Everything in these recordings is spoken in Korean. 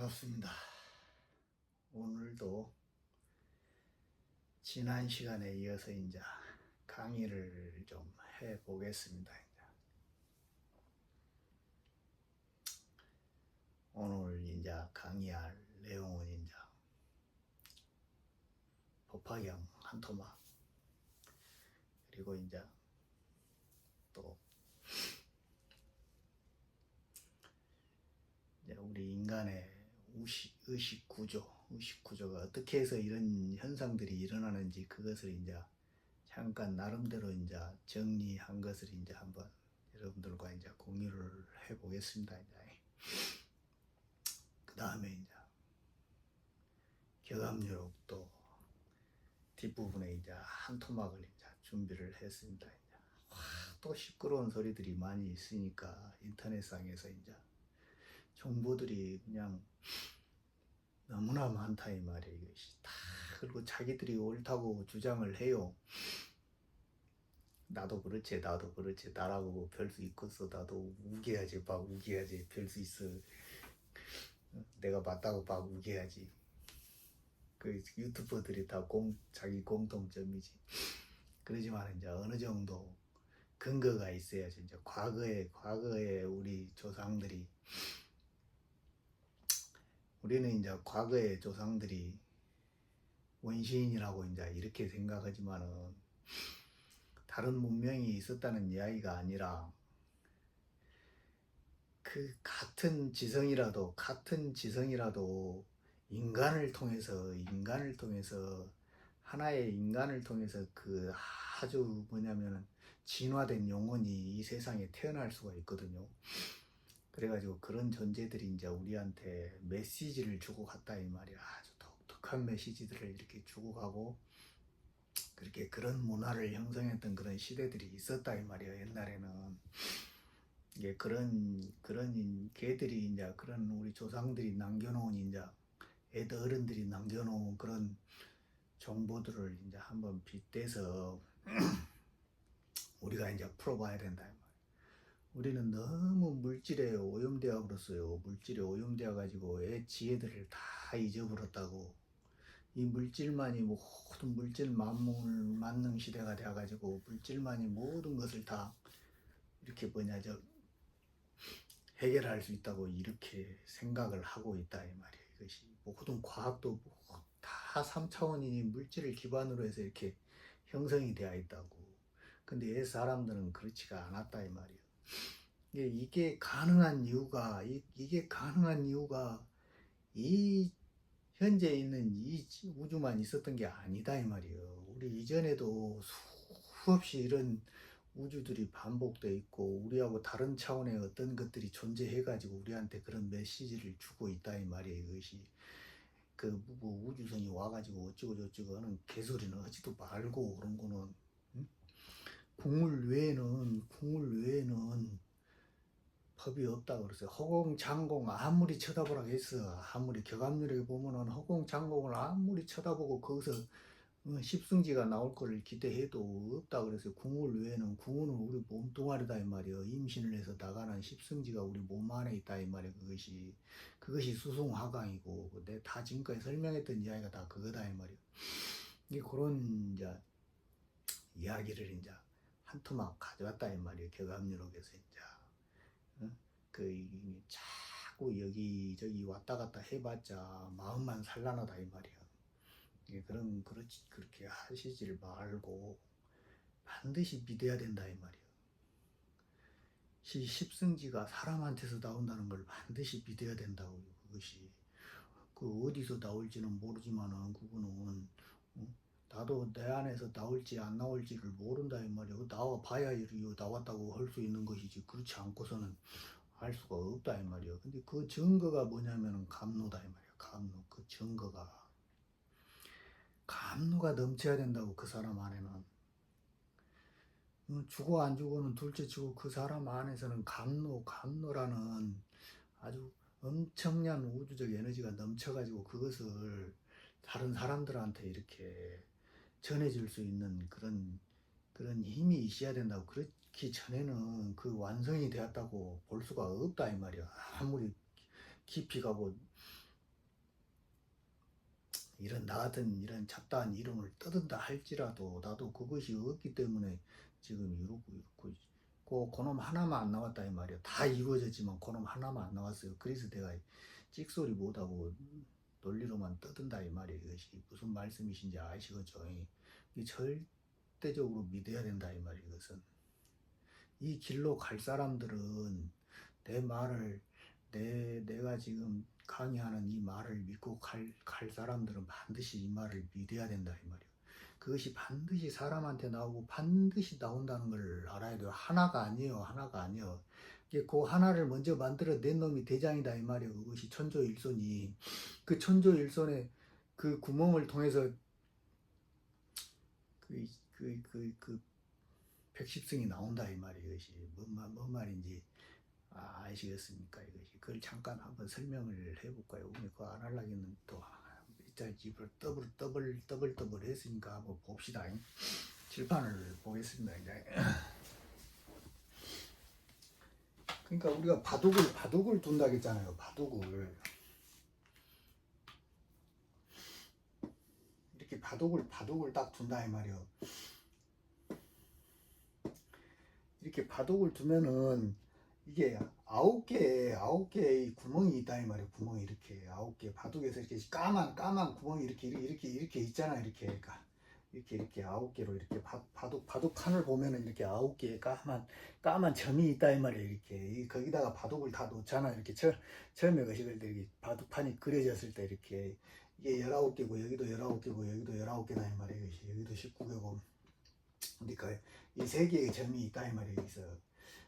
반갑습니다. 오늘도 지난 시간에 이어서 이제 강의를 좀 해보겠습니다. 오늘 이제 강의할 내용은 이제 법화경 한 토막, 그리고 이제 또 이제 우리 인간의 의식 구조가 어떻게 해서 이런 현상들이 일어나는지, 그것을 이제 잠깐 나름대로 이제 정리한 것을 이제 한번 여러분들과 이제 공유를 해보겠습니다. 그 다음에 이제 격압력도 뒷부분에 이제 한 토막을 이제 준비를 했습니다. 이제 또 시끄러운 소리들이 많이 있으니까 인터넷상에서 이제 정보들이 그냥 너무나 많다 이 말이에요. 이것이 다 그리고 자기들이 옳다고 주장을 해요. 나도 그렇지, 나라고 별 수 있겠어, 나도 우겨야지, 막 우겨야지, 별 수 있어, 내가 맞다고 막 우겨야지. 그 유튜버들이 다 자기 공통점이지. 그러지만 이제 어느 정도 근거가 있어야지. 이제 과거에 우리는 이제 과거의 조상들이 원시인이라고 이제 이렇게 생각하지만은 다른 문명이 있었다는 이야기가 아니라, 그 같은 지성이라도 인간을 통해서 하나의 인간을 통해서 그 아주 뭐냐면은 진화된 영혼이 이 세상에 태어날 수가 있거든요. 그래가지고 그런 존재들이 이제 우리한테 메시지를 주고 갔다 이 말이야. 아주 독특한 메시지들을 이렇게 주고 가고, 그렇게 그런 문화를 형성했던 그런 시대들이 있었다 이 말이야. 옛날에는 이게 그런 개들이 이제 그런 우리 조상들이 남겨놓은 이제 어른들이 남겨놓은 그런 정보들을 이제 한번 빗대서 우리가 이제 풀어봐야 된다. 우리는 너무 물질에 오염되어 버렸어요. 물질에 오염되어 가지고 지혜들을 다 잊어버렸다고. 이 물질만이 모든 물질 만능 시대가 되어 가지고 물질만이 모든 것을 다 이렇게 해결할 수 있다고 이렇게 생각을 하고 있다 이 말이에요. 이것이 모든 과학도 다 3차원인 물질을 기반으로 해서 이렇게 형성이 되어 있다고. 근데 옛 사람들은 그렇지가 않았다 이 말이에요. 이게 가능한 이유가 이 현재 있는 이 우주만 있었던 게 아니다 이 말이에요. 우리 이전에도 수없이 이런 우주들이 반복돼 있고, 우리하고 다른 차원의 어떤 것들이 존재해가지고 우리한테 그런 메시지를 주고 있다 이 말이에요. 이것이 우주선이 와가지고 어쩌고 저쩌고 하는 개소리는 하지도 말고, 그런 거는 국물 외에는 법이 없다 그랬어요. 허공장공 아무리 쳐다보라고 했어. 아무리 격압률에 보면은 허공장공을 아무리 쳐다보고 거기서 십승지가 나올 거를 기대해도 없다 그래서 궁을 외에는, 궁은 우리 몸뚱아리다 이 말이에요. 임신을 해서 나가는 십승지가 우리 몸 안에 있다 이 말이에요. 그것이 수송화강이고, 내 다 지금까지 설명했던 이야기가 다 그거다 이 말이에요. 이게 그런 이제 이야기를 이제 한 토막 가져왔다 이 말이에요. 격압률에서 이제 자꾸 여기저기 왔다 갔다 해봤자 마음만 산란하다 이 말이야. 그렇게 하시지를 말고 반드시 믿어야 된다 이 말이야. 십승지가 사람한테서 나온다는 걸 반드시 믿어야 된다고. 그것이 어디서 나올지는 모르지만은 그거는 나도 내 안에서 나올지 안 나올지를 모른다 이 말이야. 나와 봐야 나왔다고 할 수 있는 것이지, 그렇지 않고서는 알 수가 없다 이 말이야. 근데 그 증거가 뭐냐면은 감노다 이 말이야. 그 감노가 넘쳐야 된다고. 그 사람 안에는 죽어 안 죽어는 둘째치고 그 사람 안에서는 감노라는 아주 엄청난 우주적 에너지가 넘쳐가지고 그것을 다른 사람들한테 이렇게 전해줄 수 있는 그런 힘이 있어야 된다고. 그렇기 전에는 그 완성이 되었다고 볼 수가 없다 이 말이야. 아무리 깊이 가고 이런 나 같은 이런 잡다한 이름을 떠든다 할지라도 나도 그것이 없기 때문에 지금 이러고 그놈 하나만 안 나왔다 이 말이야. 다 이루어졌지만 그놈 하나만 안 나왔어요. 그래서 내가 찍소리 못하고 논리로만 떠든다 이 말이에요. 이것이 무슨 말씀이신지 아시겠죠? 이 절대적으로 믿어야 된다 이 말이에요. 이것은 이 길로 갈 사람들은 내 말을 내가 지금 강의하는 이 말을 믿고 갈 사람들은 반드시 이 말을 믿어야 된다 이 말이에요. 그것이 반드시 사람한테 나오고 반드시 나온다는 걸 알아야 돼요. 하나가 아니에요. 하나가 아니에요. 그 하나를 먼저 만들어낸 놈이 대장이다 이 말이에요. 그것이 천조일손이 그 천조일손의 그 구멍을 통해서 그 백십승이 나온다 이 말이에요. 이것이 뭔 말인지 아시겠습니까? 이것이 그걸 잠깐 한번 설명을 해볼까요? 오늘 그거 안 하려기는 또 입을 더블 했으니까 한번 봅시다. 칠판을 보겠습니다. 이제. 그러니까 우리가 바둑을 둔다 했잖아요. 바둑을 이렇게 바둑을 딱 둔다 이 말이요. 이렇게 바둑을 두면은 이게 아홉 개의 구멍이 있다 이 말이에요. 구멍이 이렇게 9개 바둑에서 이렇게 까만 구멍이 이렇게 있잖아. 이렇게 그러니까 이렇게 9개로 이렇게 바둑판을 보면은 이렇게 9개의 까만 점이 있다 이 말이에요. 이렇게 거기다가 바둑을 다 놓잖아. 이렇게 처음에 거시글 때 이렇게 바둑판이 그려졌을 때 이렇게 이게 19개고 여기도 19개고 여기도 19개다 이 말이에요. 여기도 19개고 그러니까 이 세 개의 점이 있다 이 말이에요. 여기서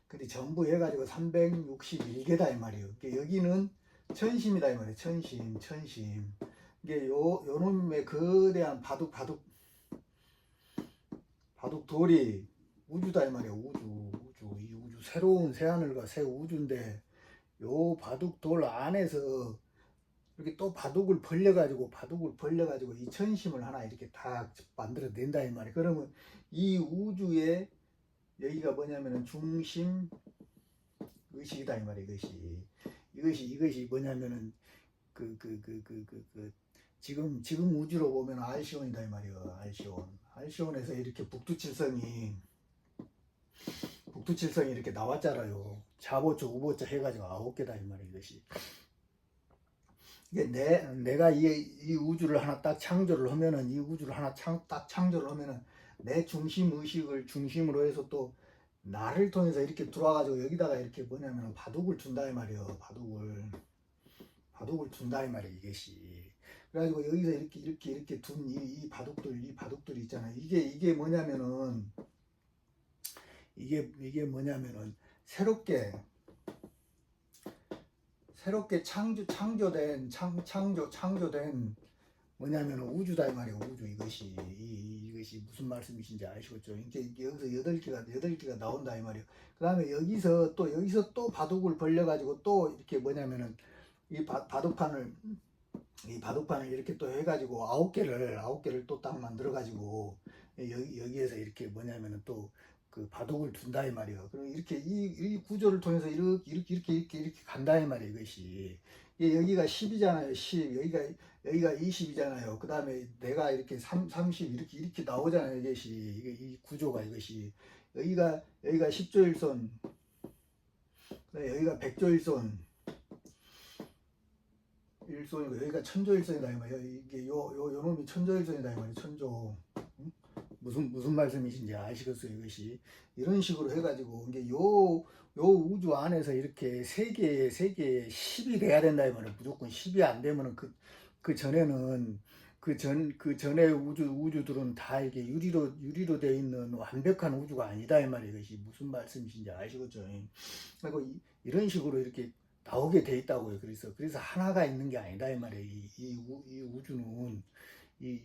근데 전부 해가지고 361개다 이 말이에요. 여기는 천심이다 이 말이에요. 천심. 이게 요 놈의 거대한 바둑 돌이 우주다 이 말이에요. 이 우주 새로운 새하늘과 새 우주인데 요 바둑 돌 안에서 이렇게 또 바둑을 벌려가지고 이 천심을 하나 이렇게 다 만들어낸다 이 말이에요. 그러면 이 우주의 여기가 뭐냐면은 중심 의식이다 이 말이에요. 이것이 뭐냐면은 지금 우주로 보면 알시온이다 이 말이에요. 알시온에서 이렇게 북두칠성이 이렇게 나왔잖아요. 좌보자 우보자 해가지고 9개다 이 말이에요. 이것이 이게 내가 이 우주를 하나 딱 창조를 하면은 딱 창조를 하면은 내 중심 의식을 중심으로 해서 또 나를 통해서 이렇게 들어와가지고 여기다가 이렇게 뭐냐면 바둑을 둔다 이 말이에요. 바둑을 둔다 이 말이에요. 이것이 그래가지고 여기서 이렇게 둔 이 바둑들 있잖아요. 이게 뭐냐면은 새롭게 창조된 뭐냐면 우주다 이 말이에요. 우주 이것이 무슨 말씀이신지 아시겠죠? 이게 여기서 8개가 나온다 이 말이에요. 그 다음에 여기서 또 바둑을 벌려가지고 또 이렇게 뭐냐면은 이 바둑판을 이렇게 또 해가지고 9개를 또 딱 만들어가지고 여기에서 이렇게 뭐냐면은 또 그 바둑을 둔다 이 말이에요. 그리고 이렇게 이 구조를 통해서 이렇게 간다 이 말이에요. 이것이 여기가 10이잖아요. 10 여기가 20이잖아요. 그 다음에 내가 이렇게 30 이렇게 나오잖아요. 이 구조가 이것이 여기가 10조일손 여기가 100조일손 일손이고 여기가 천조일손이다 이 말이에요. 이게 요 놈이 천조일손이다 이 말이에요. 천조. 무슨 말씀이신지 아시겠어요? 이것이 이런 식으로 해가지고 이게 요 우주 안에서 이렇게 세 개의 10이 돼야 된다 이 말이에요. 무조건 10이 안 되면은 그 전에는 그 전에 우주들은 다 이게 유리로 되어 있는 완벽한 우주가 아니다 이 말이에요. 이것이 무슨 말씀이신지 아시겠죠? 그리고 이런 식으로 이렇게 나오게 돼 있다고요. 그래서 하나가 있는 게 아니다 이 말이에요. 이 우주는 이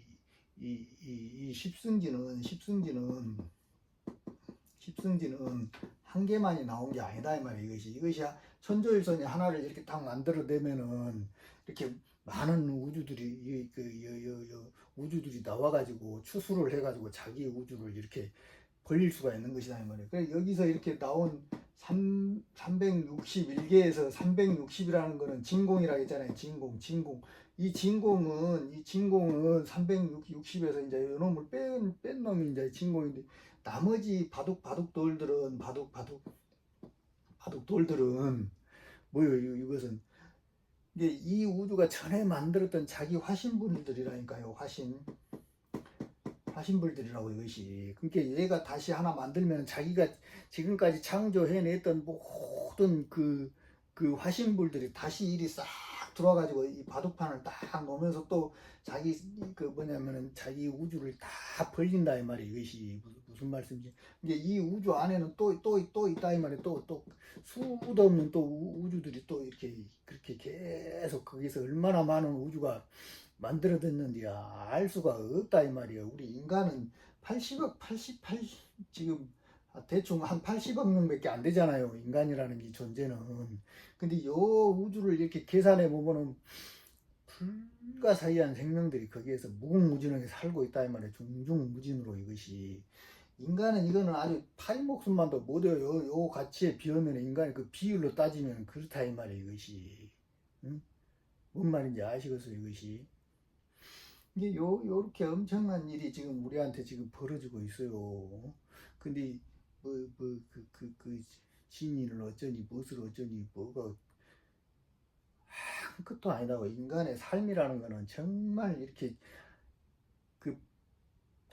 십승지는 한 개만이 나온 게 아니다 이 말이에요. 이것이 천조일선이 하나를 이렇게 딱 만들어내면은 이렇게 많은 우주들이 우주들이 나와가지고 추수를 해가지고 자기 우주를 이렇게 벌릴 수가 있는 것이다 이 말이에요. 그래서 여기서 이렇게 나온 361개에서 360이라는 거는 진공이라고 했잖아요. 진공 이 진공은 360에서 이제 요놈을 뺀 놈이 이제 진공인데, 나머지 바둑 돌들은 뭐요? 이것은 이게 이 우주가 전에 만들었던 자기 화신불들이라니까요. 화신불들이라고 이것이. 그러니까 얘가 다시 하나 만들면 자기가 지금까지 창조해냈던 모든 그 화신불들이 다시 일이 싹 들어와가지고 이 바둑판을 딱 놓으면서 또 자기 그 뭐냐면은 자기 우주를 다 벌린다 이 말이에요. 이것이 무슨 말씀인지. 이게 이 우주 안에는 또 있다 이 말이에요. 또 수도 없는 또 우주들이 또 이렇게 그렇게 계속 거기서 얼마나 많은 우주가 만들어졌는지 알 수가 없다 이 말이에요. 우리 인간은 88 지금 대충 한 80억 명밖에 안 되잖아요. 인간이라는 이 존재는. 근데 요 우주를 이렇게 계산해 보면은 불가사의한 생명들이 거기에서 무궁무진하게 살고 있다 이 말이에요. 중중무진으로 이것이. 인간은 이거는 아주 파리 목숨만도 못해요. 요 가치에 비하면 인간의 그 비율로 따지면 그렇다 이 말이에요. 이것이. 응? 뭔 말인지 아시겠어요? 이것이. 이게 요렇게 엄청난 일이 지금 우리한테 지금 벌어지고 있어요. 근데 진리를 어쩌니 무엇을 어쩌니 뭐가 아무것도 아니다고. 인간의 삶이라는 거는 정말 이렇게 그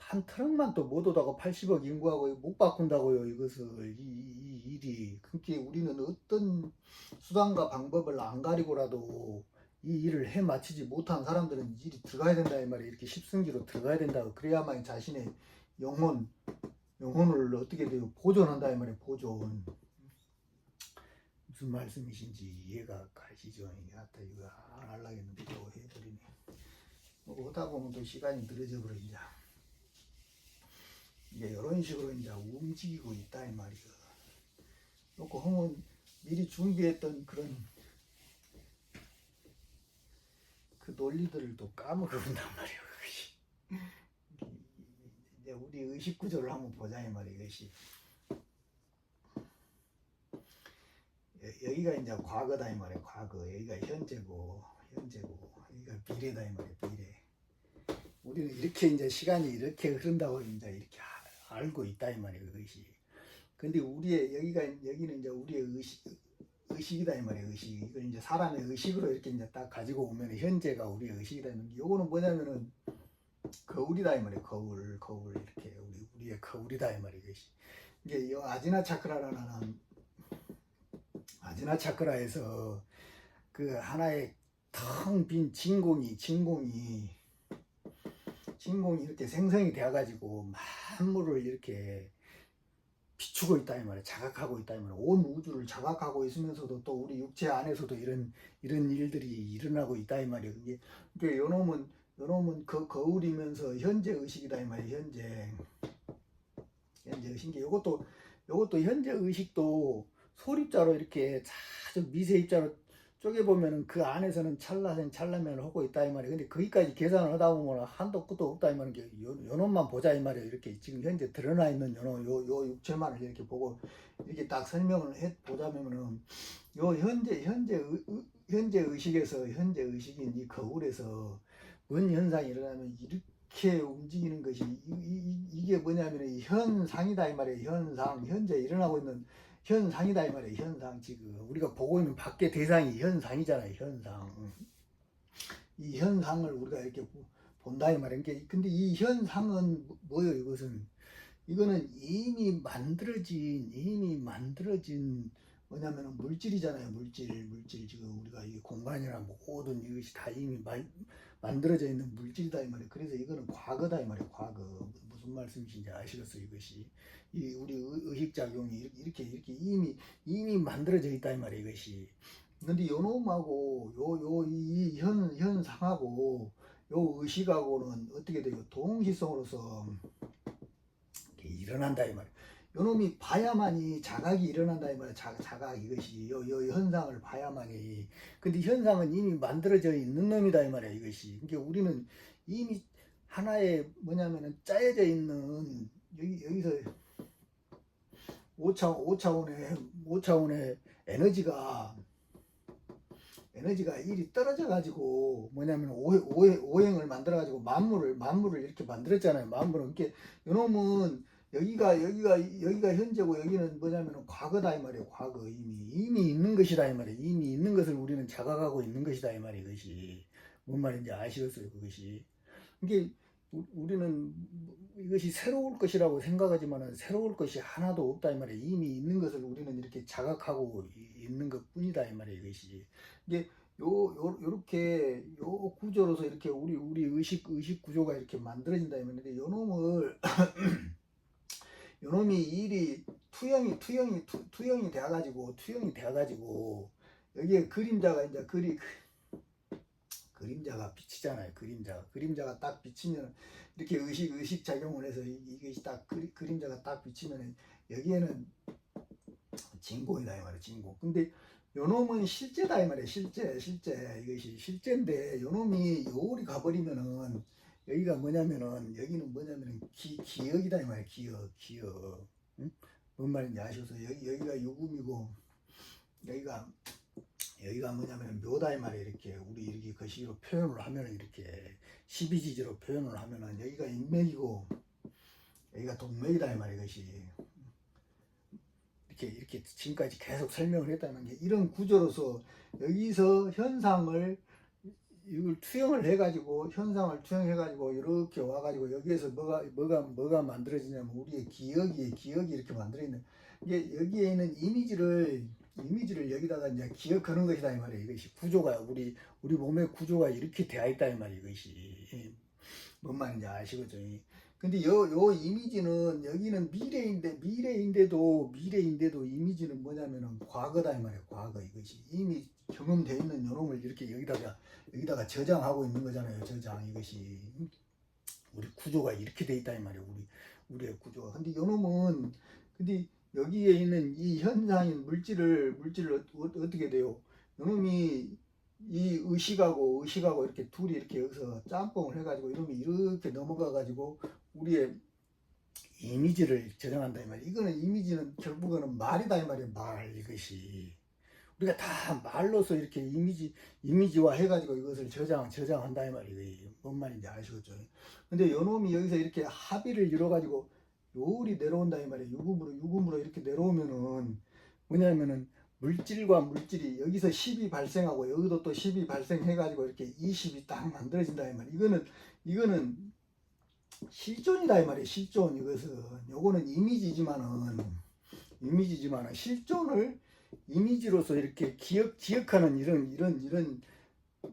한 트럭만 또 못 오다고 80억 인구하고 못 바꾼다고요. 이것을 이 일이. 그러니까 우리는 어떤 수단과 방법을 안 가리고라도 이 일을 해 마치지 못한 사람들은 일이 들어가야 된다 이 말이에요. 이렇게 십승기로 들어가야 된다고. 그래야만 자신의 영혼을 어떻게 돼요? 보존한다 이 말이에요. 보존. 무슨 말씀이신지 이해가 가시죠? 이거 안 하려겠는데 또 해버리네. 오다 보면 또 시간이 늘어져 버려 이제. 이게 이런 식으로 이제 움직이고 있다 이 말이에요. 놓고 하면 미리 준비했던 그런 그 논리들을 또 까먹어본단 말이에요. 이제 우리 의식 구조를 한번 보자 이 말이에요. 이것이. 여기가 이제 과거다 이 말이에요. 과거. 여기가 현재고 여기가 미래다 이 말이에요. 미래. 우리는 이렇게 이제 시간이 이렇게 흐른다고 이제 이렇게 알고 있다 이 말이에요. 그것이. 근데 여기는 이제 우리의 의식이다 이 말이에요. 의식. 이걸 이제 사람의 의식으로 이렇게 이제 딱 가지고 오면 현재가 우리의 의식이다. 요거는 뭐냐면은 거울이다 이 말이에요. 거울 이렇게 우리의 거울이다 이 말이에요. 이것이. 이게 요 아지나 차크라에서 그 하나의 텅 빈 진공이 이렇게 생성이 되어가지고 만물을 이렇게 비추고 있다 이 말이에요. 자각하고 있다 이 말이에요. 온 우주를 자각하고 있으면서도 또 우리 육체 안에서도 이런 일들이 일어나고 있다 이 말이에요. 그게 요놈은 그 거울이면서 현재 의식이다 이 말이에요. 현재 의식. 요것도 현재 의식도 소립자로 이렇게 아주 미세 입자로 쪼개보면은 그 안에서는 찰나면을 하고 있다 이 말이에요. 근데 거기까지 계산을 하다 보면 한도 끝도 없다 이 말이에요. 요 놈만 보자 이 말이에요. 이렇게 지금 현재 드러나 있는 요 육체만을 이렇게 보고 이렇게 딱 설명을 해 보자면은 요 현재 의식에서 현재 의식인 이 거울에서 뭔 현상이 일어나면 이렇게 움직이는 것이 이게 뭐냐면 현상이다 이 말이에요. 현재 일어나고 있는 현상이다 이 말이에요. 현상. 지금 우리가 보고 있는 밖의 대상이 현상이잖아요. 현상. 이 현상을 우리가 이렇게 본다 이 말이에요. 근데 이 현상은 뭐예요? 이거는 이미 만들어진 뭐냐면 물질이잖아요. 물질. 지금 우리가 이 공간이나 모든 이것이 다 이미 만들어져 있는 물질이다 이 말이에요. 그래서 이거는 과거다 이 말이에요. 과거. 무슨 말씀이신지 아시겠어요? 이것이. 우리 의식작용이 이렇게 이미 만들어져 있다 이 말이에요. 이것이. 근데 요놈하고 이 현상하고 요 의식하고는 어떻게 돼요? 동시성으로서 일어난다 이 말이에요. 요놈이 봐야만이 자각이 일어난다 이 말이에요. 자각. 이것이 요 현상을 봐야만이. 근데 현상은 이미 만들어져 있는 놈이다 이 말이에요. 이것이. 그러니까 우리는 이미 하나의 뭐냐면은 짜여져 있는 여기서 5차원의 에너지가 에너지가 일이 떨어져 가지고 뭐냐면 오행을 만들어 가지고 만물을 이렇게 만들었잖아요. 만물은 이렇게 요놈은 여기가 현재고 여기는 뭐냐면 과거다 이 말이에요. 과거 이미 있는 것이다 이 말이에요. 이미 있는 것을 우리는 자각하고 있는 것이다 이 말이에요. 그것이 뭔 말인지 아시겠어요? 그것이 이게 우리는 이것이 새로울 것이라고 생각하지만 새로울 것이 하나도 없다 이 말이에요. 이미 있는 것을 우리는 이렇게 자각하고 있는 것 뿐이다 이 말이에요. 이것이 이게 요렇게 요 구조로서 이렇게 우리 의식 구조가 이렇게 만들어진다 이 말인데 요놈이 일이 투영이 돼가지고 여기에 그림자가 이제 그림자가 비치잖아요. 그림자가 딱 비치면 이렇게 의식 작용을 해서 이것이 딱 그림자가 딱 비치면 여기에는 진공이다 이 말이에요. 진공. 근데 요놈은 실제다 이 말이에요. 실제 이것이 실제인데 요놈이 요리 가버리면은 여기가 뭐냐면은 여기는 뭐냐면은 기억이다 이 말이에요. 기억. 응? 뭔 말인지 아셔서 여기가 요금이고 여기가 뭐냐면 묘다 이 말이에요. 이렇게 우리 이렇게 거시기로 표현을 하면은 이렇게 12지지로 표현을 하면은 여기가 인맥이고 여기가 동맥이다 이 말이에요. 이것이 이렇게 지금까지 계속 설명을 했다는 게 이런 구조로서 여기서 이걸 투영을 해가지고 이렇게 와가지고 여기에서 뭐가 만들어지냐면 우리의 기억이 이렇게 만들어 있는 이게 여기에 있는 이미지를 여기다가 이제 기억하는 것이다 이 말이에요. 이것이 구조가 우리 몸의 구조가 이렇게 되어 있다 이 말이에요. 이것이 뭔 말인지 아시겠죠? 근데 요 이미지는 여기는 미래인데도 이미지는 뭐냐면은 과거다 이 말이에요. 과거 이것이 이미 경험되어 있는 요놈을 이렇게 여기다가 저장하고 있는 거잖아요. 저장 이것이 우리 구조가 이렇게 돼 있다 이 말이에요. 우리의 구조가. 근데 여기에 있는 이 현상인 물질을 어떻게 돼요? 요놈이 이 의식하고 이렇게 둘이 이렇게 여기서 짬뽕을 해가지고 이놈이 이렇게 넘어가가지고 우리의 이미지를 저장한다 이 말이에요. 이거는 이미지는 결국은 말이다 이 말이에요. 말 이것이 우리가 다 말로서 이렇게 이미지화 해가지고 이것을 저장한다 이 말이에요. 뭔 말인지 아시겠죠? 근데 요놈이 여기서 이렇게 합의를 이뤄가지고 요리 내려온다 이 말이에요. 유금으로 이렇게 내려오면은 뭐냐면은 물질과 물질이 여기서 10이 발생하고 여기도 또 10이 발생해가지고 이렇게 20이 딱 만들어진다 이 말이에요. 이거는 실존이다 이 말이에요. 실존 이것은 요거는 이미지지만은 실존을 이미지로서 이렇게 기억하는 이런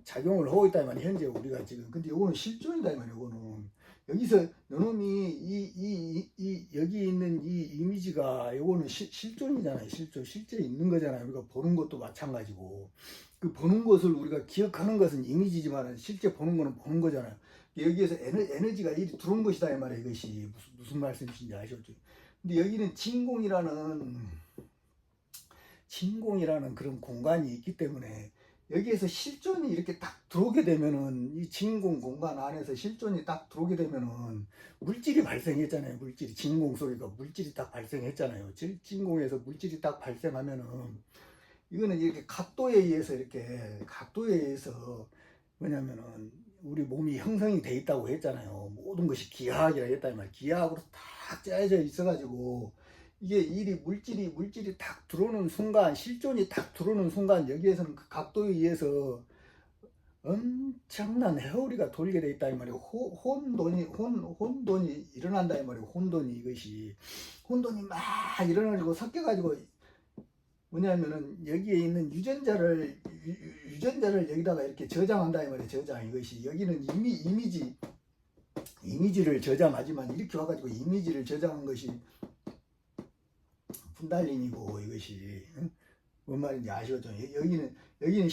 작용을 하고 있다 이 말이에요. 현재 우리가 지금. 근데 요거는 실존이다 이 말이에요. 요거는 여기서 요놈이 여기 있는 이 이미지가 요거는 실존이잖아요. 실제 있는 거잖아요. 우리가 보는 것도 마찬가지고 그 보는 것을 우리가 기억하는 것은 이미지지만 실제 보는 거는 보는 거잖아요. 여기에서 에너지가 이리 들어온 것이다 이 말이에요. 이것이 무슨 말씀이신지 아시겠죠? 근데 여기는 진공이라는 그런 공간이 있기 때문에 여기에서 실존이 이렇게 딱 들어오게 되면은 이 진공 공간 안에서 실존이 딱 들어오게 되면은 물질이 발생했잖아요. 진공 소리가 물질이 딱 발생했잖아요. 진공에서 물질이 딱 발생하면은 이거는 이렇게 각도에 의해서 뭐냐면은 우리 몸이 형성이 돼 있다고 했잖아요. 모든 것이 기하학이라 했단 말이에요. 기하학으로 딱 짜여져 있어가지고 이게 물질이 딱 들어오는 순간, 실존이 딱 들어오는 순간 여기에서는 그 각도에 의해서 엄청난 회오리가 돌게 돼 있다 이 말이에요. 혼돈이 일어난다 이 말이에요. 혼돈이 막 일어나가지고 섞여가지고 뭐냐면은 여기에 있는 유전자를 여기다가 이렇게 저장한다 이 말이에요. 저장 이것이 여기는 이미지를 저장하지만 이렇게 와가지고 이미지를 저장한 것이 분달링이고 이것이 뭔 말인지 아시겠죠? 여기는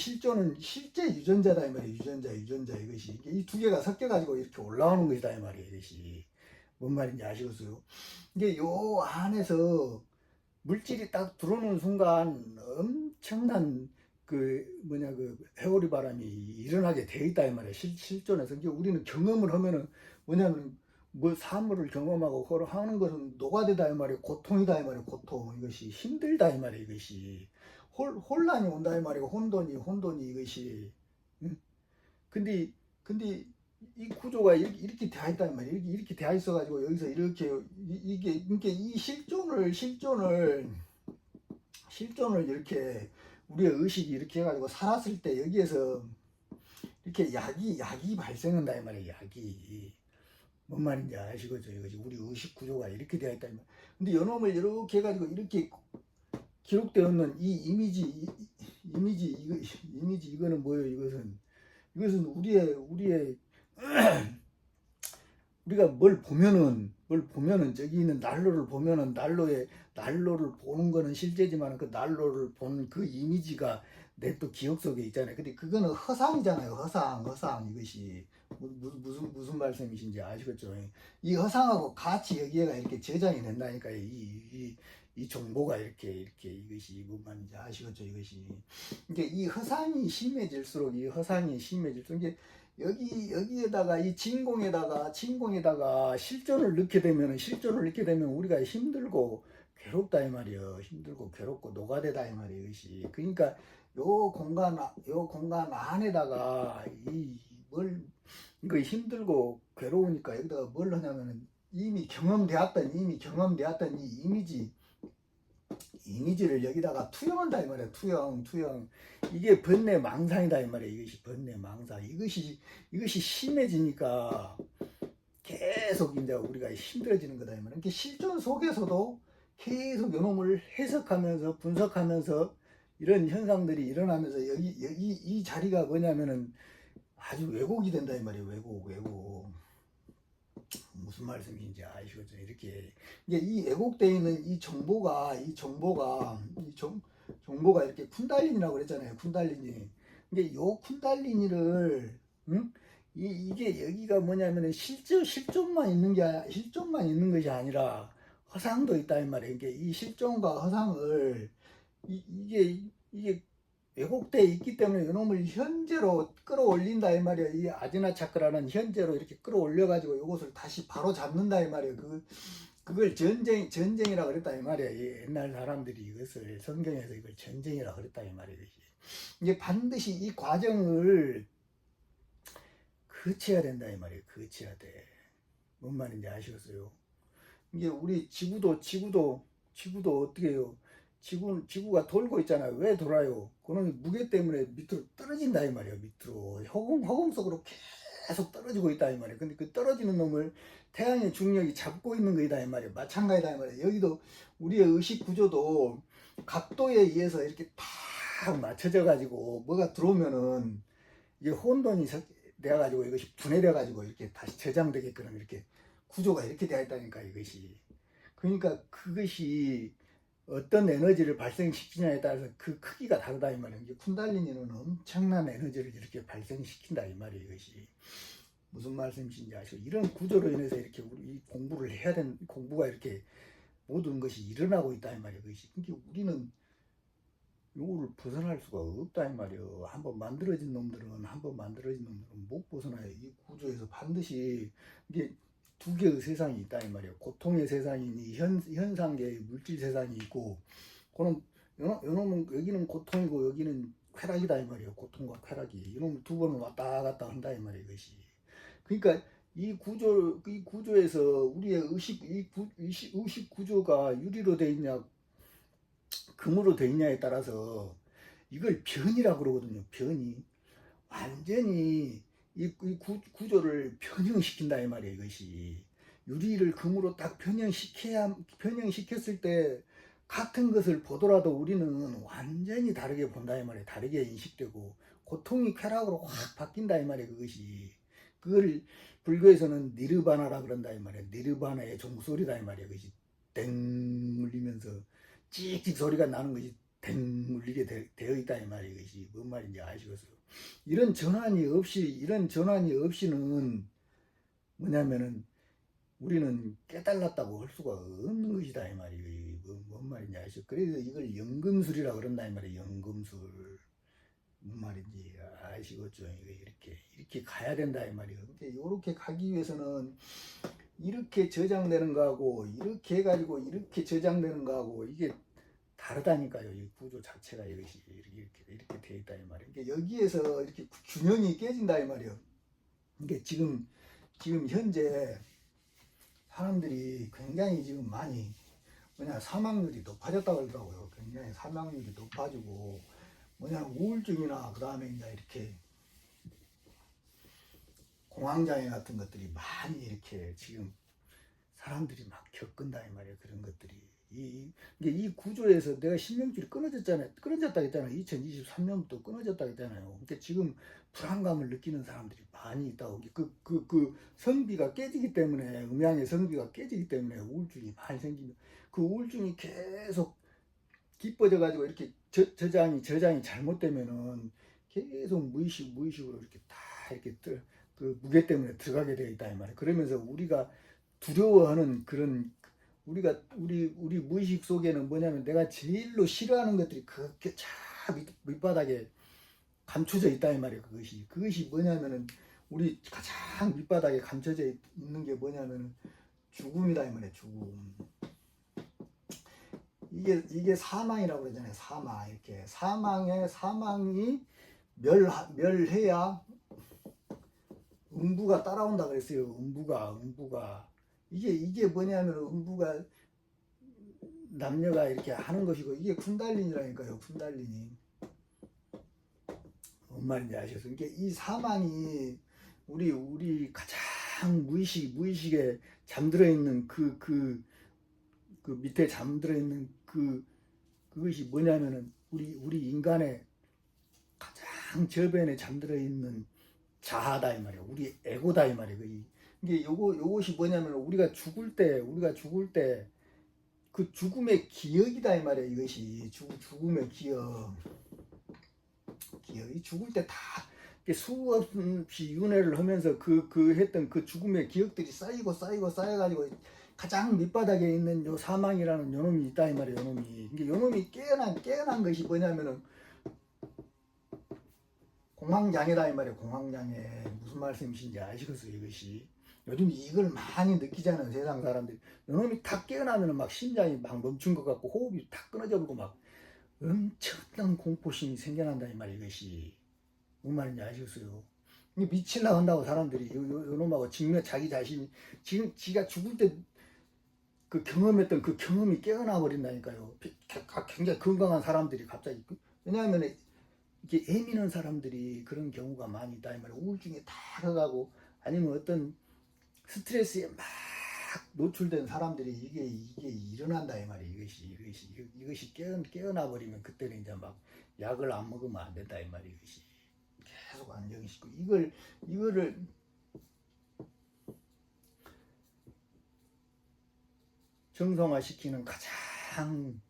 실제 유전자다 이 말이에요. 유전자 이것이 이 두 개가 섞여가지고 이렇게 올라오는 것이다 이 말이에요. 이것이 뭔 말인지 아시겠어요? 이게 요 안에서 물질이 딱 들어오는 순간 엄청난 그 회오리 바람이 일어나게 돼 있다 이 말이에요. 실존에서 이제 우리는 경험을 하면은 뭐냐면 사물을 경험하고 그걸 하는 것은 노가다다 이 말이에요. 고통이다 이 말이에요. 고통 이것이 힘들다 이 말이에요. 이것이 혼란이 온다 이 말이고 혼돈이 이것이. 응? 근데 이 구조가 이렇게 되어 있단 말이에요. 이렇게 되어 있어 가지고 여기서 이렇게 이게 이 실존을 이렇게 우리의 의식이 이렇게 해가지고 살았을 때 여기에서 이렇게 약이 발생한다 이 말이에요. 약이 뭔 말인지 아시겠죠? 이것이 우리 의식 구조가 이렇게 되어 있다 이 말. 근데 요놈을 이렇게 해가지고 이렇게 기록되어 있는 이 이미지 이거는 뭐예요? 이것은 우리의 우리가 뭘 보면은 저기 있는 난로를 보면은 난로를 보는 거는 실제지만 그 난로를 보는 그 이미지가 내 또 기억 속에 있잖아요. 근데 그거는 허상이잖아요. 허상 이것이 무슨 말씀이신지 아시겠죠? 이 허상하고 같이 여기에가 이렇게 저장이 된다니까요. 이 정보가 이렇게 이것이 뭔 말인지 아시겠죠? 이것이 이게 이 허상이 심해질수록 이게 여기에다가 이 진공에다가 실존을 넣게 되면 우리가 힘들고 괴롭다 이 말이에요. 힘들고 괴롭고 노가대다 이 말이에요. 이것이. 그러니까 요 공간 안에다가 이거 힘들고 괴로우니까 여기다가 뭘 하냐면은 이미 경험되었던 이 이미지를 여기다가 투영한다 이 말이야. 투영. 이게 번뇌망상이다 이 말이야. 이것이 번뇌망상. 이것이 심해지니까 계속 이제 우리가 힘들어지는 거다 이 말이야. 이렇게 실존 속에서도 계속 요놈을 해석하면서 분석하면서 이런 현상들이 일어나면서 여기 이 자리가 뭐냐면은 아주 왜곡이 된다 이 말이에요. 왜곡. 무슨 말씀인지 아시겠죠? 이렇게 이게 이 왜곡되어 있는 이 정보가 이렇게 쿤달리니라고 그랬잖아요. 쿤달리니. 근데 요 쿤달리니를 응? 이게 여기가 뭐냐면은 실존만 있는 것이 아니라 허상도 있다 이 말이에요. 이게 이 실존과 허상을 이게 왜곡되어 있기 때문에 이놈을 현재로 끌어올린다 이 말이야. 이 아지나 차크라는 현재로 이렇게 끌어올려 가지고 이것을 다시 바로 잡는다 이 말이야. 그걸 전쟁이라 그랬다 이 말이야. 옛날 사람들이 이것을 성경에서 이걸 전쟁이라 그랬다 이 말이야. 이게 반드시 이 과정을 거쳐야 된다 이 말이에요. 거쳐야 돼. 뭔 말인지 아시겠어요? 이게 우리 지구도 어떻게 해요? 지구가 돌고 있잖아요. 왜 돌아요? 그는 무게 때문에 밑으로 떨어진다 이 말이에요. 밑으로 허공 속으로 계속 떨어지고 있다 이 말이에요. 근데 그 떨어지는 놈을 태양의 중력이 잡고 있는 거이다 이 말이에요. 마찬가지다 이 말이에요. 여기도 우리의 의식 구조도 각도에 의해서 이렇게 탁 맞춰져 가지고 뭐가 들어오면은 이게 혼돈이 되어 가지고 이것이 분해돼 가지고 이렇게 다시 저장되게끔 이렇게 구조가 이렇게 되어 있다니까 이것이. 그러니까 그것이 어떤 에너지를 발생시키냐에 따라서 그 크기가 다르다 이 말이에요. 이제 쿤달리니는 엄청난 에너지를 이렇게 발생시킨다 이 말이에요. 이것이 무슨 말씀이신지 아시고 이런 구조로 인해서 이렇게 우리 공부를 해야 되는 공부가 이렇게 모든 것이 일어나고 있다 이 말이에요. 그것이 그러니까 우리는 요거를 벗어날 수가 없다 이 말이에요. 한번 만들어진 놈들은 못 벗어나요. 이 구조에서 반드시 이게 두 개의 세상이 있다 이 말이에요. 고통의 세상이니 현상계의 물질 세상이 있고, 그는 요놈은 여기는 고통이고 여기는 쾌락이다 이 말이에요. 고통과 쾌락이 이놈 두 번을 왔다 갔다 한다 이 말이에요. 이것이. 그러니까 이 구조에서 우리의 의식 구조가 유리로 돼 있냐 금으로 돼 있냐에 따라서 이걸 변이라고 그러거든요. 변이. 완전히 이 구조를 변형시킨다 이 말이에요. 이것이 유리를 금으로 딱 변형시켰을 때 같은 것을 보더라도 우리는 완전히 다르게 본다 이 말이에요. 다르게 인식되고 고통이 쾌락으로 확 바뀐다 이 말이에요. 그걸 불교에서는 니르바나라 그런다 이 말이에요. 니르바나의 종소리다 이 말이에요. 그것이 땡 울리면서 찍찍 소리가 나는 것이 땡 울리게 되어 있다 이 말이에요. 이것이 뭔 말인지 아시겠어요? 이런 전환이 없이는 뭐냐면은 우리는 깨달았다고 할 수가 없는 것이다 이 말이에요. 뭔 말인지 아시죠? 그래서 이걸 연금술이라 그런다 이 말이에요. 연금술. 뭔 말인지 아시겠죠? 이렇게 가야 된다 이 말이에요. 근데 이렇게 가기 위해서는 이렇게 저장되는 거하고 이렇게 해가지고 이렇게 저장되는 거하고 이게 다르다니까요. 이 구조 자체가 이것이 이렇게 되어 있다 이 말이에요. 그러니까 여기에서 이렇게 균형이 깨진다 이 말이에요. 그러니까 지금 현재 사람들이 굉장히 지금 많이 사망률이 높아졌다고 그러더라고요. 굉장히 사망률이 높아지고 우울증이나 그 다음에 이제 이렇게 공황장애 같은 것들이 많이 이렇게 지금 사람들이 막 겪은다 이 말이에요. 그런 것들이 이 구조에서 내가 신명줄이 끊어졌다 했잖아요. 2023년부터 끊어졌다 했잖아요. 그러니까 지금 불안감을 느끼는 사람들이 많이 있다고. 그 성비가 깨지기 때문에, 음양의 성비가 깨지기 때문에 우울증이 많이 생기면 그 우울증이 계속 깊어져 가지고 이렇게 저장이 잘못되면은 계속 무의식으로 이렇게 다 이렇게 그 무게 때문에 들어가게 되어 있다 이 말이에요. 그러면서 우리가 두려워하는 그런 우리 무의식 속에는 뭐냐면 내가 제일로 싫어하는 것들이 그렇게 밑바닥에 감춰져 있다 이 말이에요. 그것이 뭐냐면은 우리 가장 밑바닥에 감춰져 있는 게 뭐냐면은 죽음이다 이 말이에요. 죽음. 이게 사망이라고 그러잖아요. 사망. 이렇게 사망이 멸해야 음부가 따라온다 그랬어요. 음부가 이게 뭐냐면 음부가 남녀가 이렇게 하는 것이고 이게 쿤달린이라니까요. 쿤달린이. 뭔 말인지 아시겠어요? 이게 이 사망이 우리 가장 무의식에 잠들어 있는 그 밑에 잠들어 있는 그것이 뭐냐면은 우리 인간의 가장 저변에 잠들어 있는 자아다 이 말이에요. 우리 에고다 이 말이에요. 이게 요것이 뭐냐면 우리가 죽을 때 그 죽음의 기억이다 이 말이에요. 이것이 죽음의 기억. 이 죽을 때 다 수없이 윤회를 하면서 했던 그 죽음의 기억들이 쌓여가지고 가장 밑바닥에 있는 요 사망이라는 요놈이 있다 이 말이에요. 요놈이 깨어난 것이 뭐냐면은 공황장애다 이 말이에요. 공황장애. 무슨 말씀이신지 아시겠어요? 이것이 요즘 이걸 많이 느끼잖아요. 세상 사람들이. 요놈이 탁 깨어나면 막 심장이 막 멈춘 것 같고 호흡이 탁 끊어져 버리고 막 엄청난 공포심이 생겨난다 이 말이에요. 이것이 무슨 말인지 아시겠어요? 미칠라 한다고 사람들이 요놈하고 자기 자신이 지금 지가 죽을 때 그 경험했던 그 경험이 깨어나 버린다니까요. 굉장히 건강한 사람들이 갑자기 왜냐하면 이게 예민한 사람들이 그런 경우가 많이 있다 이 말이에요. 우울증에 다 가고 아니면 어떤 스트레스에 막 노출된 사람들이 이게 일어난다 이 말이에요. 이것이 깨어나 버리면 그때는 이제 막 약을 안 먹으면 안 된다 이 말이에요. 이것이 계속 안정시키고 이거를 정성화시키는 가장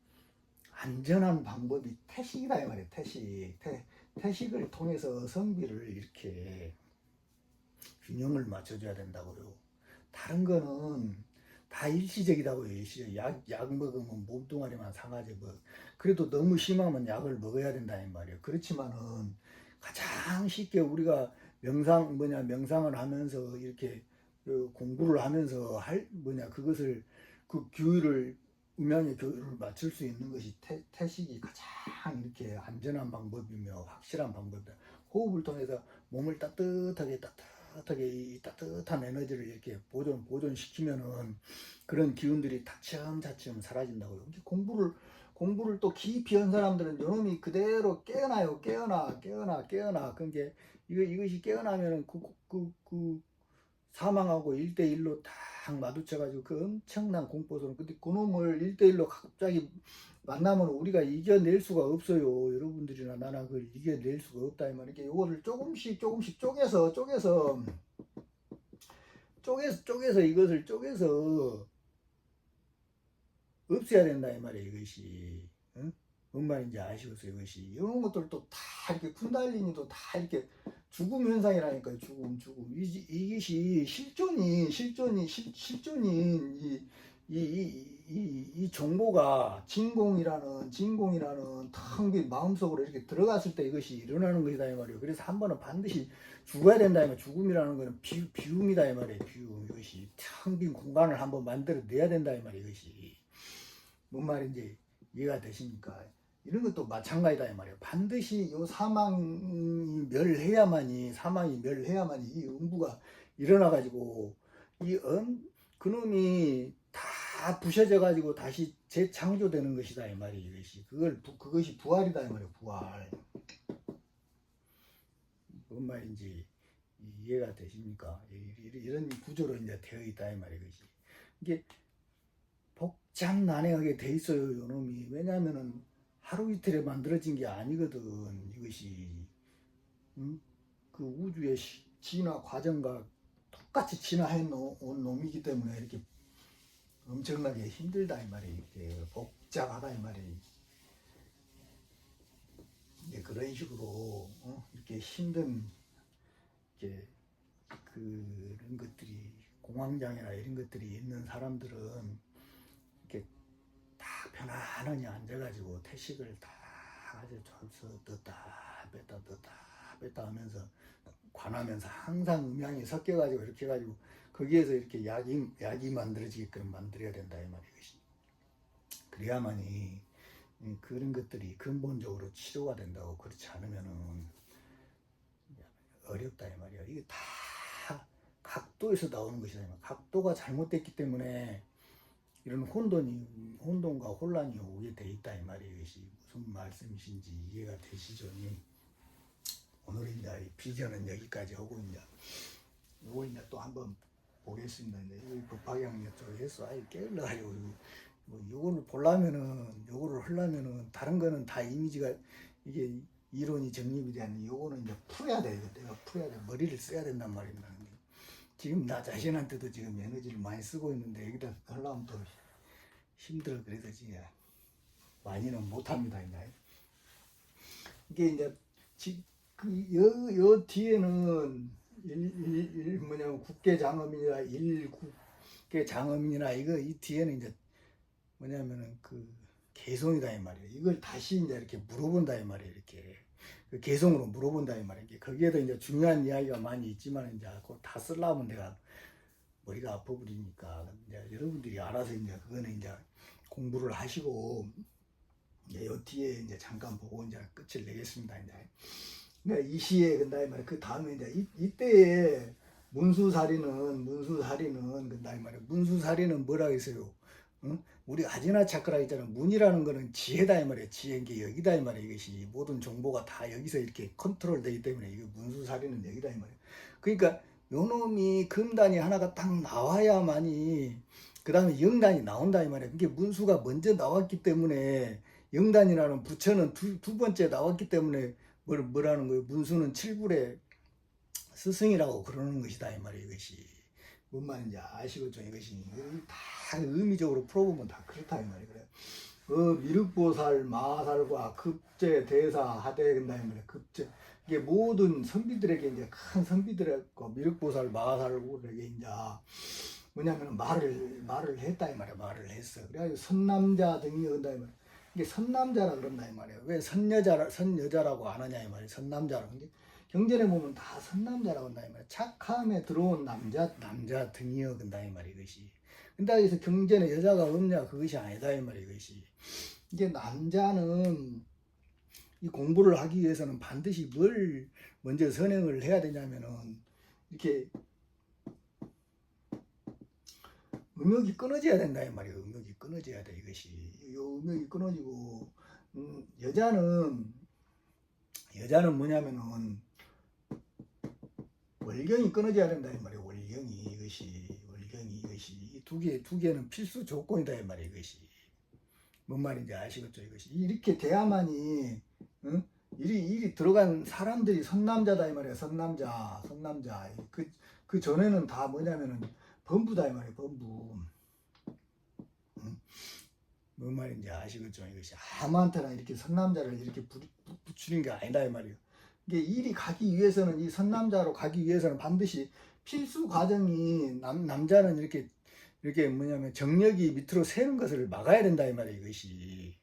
안전한 방법이 태식이다 이 말이에요. 태식을 통해서 성비를 이렇게 균형을 맞춰줘야 된다고요. 다른 거는 다 일시적이다고요. 약 먹으면 몸뚱아리만 상하지 뭐. 그래도 너무 심하면 약을 먹어야 된다 이 말이에요. 그렇지만은 가장 쉽게 우리가 명상을 하면서 이렇게 공부를 하면서 그것을 그 음양의 교율을 맞출 수 있는 것이 태식이 가장 이렇게 안전한 방법이며 확실한 방법이다. 호흡을 통해서 몸을 따뜻하게 이 따뜻한 에너지를 이렇게 보존시키면은 그런 기운들이 차츰 사라진다고요. 공부를 또 깊이 한 사람들은 요놈이 그대로 깨어나요. 깨어나. 그러니까 이것이 깨어나면은 사망하고 1대1로 딱 마주쳐가지고 그 엄청난 공포스러운. 근데 그놈을 1대1로 갑자기 만나면 우리가 이겨낼 수가 없어요. 여러분들이나 나나 그걸 이겨낼 수가 없다 이 말이에요. 이거를 조금씩 쪼개서 이것을 쪼개서 없애야 된다 이 말이에요. 이것이 뭔 말인지 아시겠어요? 이것이 이런 것들도 다 이렇게 쿤달리니도 다 이렇게 죽음 현상이라니까요. 죽음. 이것이 실존인 이 정보가 진공이라는 텅 빈 마음속으로 이렇게 들어갔을 때 이것이 일어나는 것이다 이 말이에요. 그래서 한 번은 반드시 죽어야 된다 이 말이에요. 죽음이라는 것은 비움이다 이 말이에요. 비움. 이것이 텅 빈 공간을 한번 만들어 내야 된다 이 말이에요. 이것이 뭔 말인지 이해가 되십니까? 이런 것도 마찬가지다 이 말이에요. 반드시 요 사망이 멸해야만이 이 음부가 일어나 가지고 그놈이 다 부셔져 가지고 다시 재창조되는 것이다 이 말이에요. 이것이 그것이 부활이다 이 말이에요. 부활. 뭔 말인지 이해가 되십니까? 이런 구조로 이제 되어 있다 이 말이에요. 이것이 이게 복잡난해하게 돼 있어요. 요놈이. 왜냐하면은 하루 이틀에 만들어진 게 아니거든. 이것이 그 우주의 진화 과정과 똑같이 진화해 온 놈이기 때문에 이렇게 엄청나게 힘들다 이 말이에요. 이렇게 복잡하다 이 말이에요. 이제 그런 식으로 이렇게 힘든 이렇게 그런 것들이 공황장애나 이런 것들이 있는 사람들은 이렇게 다 편안하게 앉아가지고 태식을 다 아주 쫄서 떴다 뺐다 하면서 관하면서 항상 음향이 섞여가지고 이렇게 해가지고 거기에서 이렇게 약이 만들어지게끔 만들어야 된다 이 말이에요. 그래야만이 그런 것들이 근본적으로 치료가 된다고. 그렇지 않으면은 어렵다 이 말이야. 이게 다 각도에서 나오는 것이다. 각도가 잘못됐기 때문에 이런 혼돈과 혼란이 오게 돼 있다 이 말이에요. 이것이 무슨 말씀이신지 이해가 되시죠? 오늘 이제 비전은 여기까지 하고 이제 요거 이제 또 한번 보겠습니다. 이제 이 법화경 쪽에서 아예 깨달아가지고 뭐 요거를 보려면은 요거를 하려면은 다른 거는 다 이미지가 이게 이론이 정립이 되는 요거는 이제 풀어야 돼. 내가 풀어야 돼. 머리를 써야 된단 말입니다. 지금 나 자신한테도 지금 에너지를 많이 쓰고 있는데 여기다 하려면 또 힘들어. 그래서 지금 많이는 못합니다. 이게 이제 요 뒤에는 뭐냐면 국계장엄이나 일국계장엄이나 이 뒤에는 이제 뭐냐면은 그 개성이다 이 말이에요. 이걸 다시 이제 이렇게 물어본다 이 말이에요. 이렇게 그 개성으로 물어본다 이 말이에요. 거기에도 이제 중요한 이야기가 많이 있지만 이제 그거 다 쓰려면 내가 머리가 아파 버리니까 이제 여러분들이 알아서 이제 그거는 이제 공부를 하시고 이제 요 뒤에 이제 잠깐 보고 이제 끝을 내겠습니다. 이제 그러니까 이 시에 근다 이 말이에요. 그 다음에 이제 이때에 문수살인은 근다 이 말이에요. 문수살인은 뭐라 했어요? 응? 우리 아지나 차크라 있잖아. 문이라는 거는 지혜다 이 말이에요. 지혜인 게 여기다 이 말이에요. 이것이 모든 정보가 다 여기서 이렇게 컨트롤되기 때문에 이거 문수살인은 여기다 이 말이에요. 그러니까 요놈이 금단이 하나가 딱 나와야만이 그 다음에 영단이 나온다 이 말이에요. 그게 문수가 먼저 나왔기 때문에 영단이라는 부처는 두 번째 나왔기 때문에 뭐라는 거예요? 문수는 칠불의 스승이라고 그러는 것이다 이 말이에요. 이것이 뭔 말인지 아시겠죠? 이것이 다 의미적으로 풀어보면 다 그렇다 이 말이에요. 그래. 미륵보살, 마살과 급제, 대사, 하대 근다 이 말이에요. 급제 이게 모든 선비들에게 이제 큰 선비들에게 미륵보살, 마살에게 이제 뭐냐면 말을 했다 이 말이에요. 말을 했어. 그래가지고 선남자 등이 온다 이 말이에요. 이게 선남자라 그런다 이 말이에요. 왜 선여자라고 안 하냐 이 말이에요. 선남자라고. 경전에 보면 다 선남자라고 한다 이 말이에요. 착함에 들어온 남자 등이여 근다 이 말이에요. 이것이. 근데 여기서 경전에 여자가 없냐 그것이 아니다 이 말이에요. 이것이. 이제 남자는 이 공부를 하기 위해서는 반드시 뭘 먼저 선행을 해야 되냐면은 이렇게 음역이 끊어져야 된다 이 말이에요. 음역이 끊어져야 돼. 이것이 요 음역이 끊어지고 여자는 뭐냐면은 월경이 끊어져야 된다 이 말이에요. 월경이 이것이 이 두 개는 필수 조건이다 이 말이에요. 이것이 뭔 말인지 아시겠죠? 이것이 이렇게 돼야만이 일이 들어간 사람들이 선남자다 이 말이에요. 선남자 그 전에는 다 뭐냐면은 범부다 이 말이에요. 범부. 뭔 말인지 아시겠죠? 이것이 아무한테나 이렇게 선남자를 이렇게 붙이는 게 아니다 이 말이에요. 이게 일이 가기 위해서는 이 선남자로 가기 위해서는 반드시 필수 과정이 남자는 이렇게 뭐냐면 정력이 밑으로 새는 것을 막아야 된다 이 말이에요. 이것이.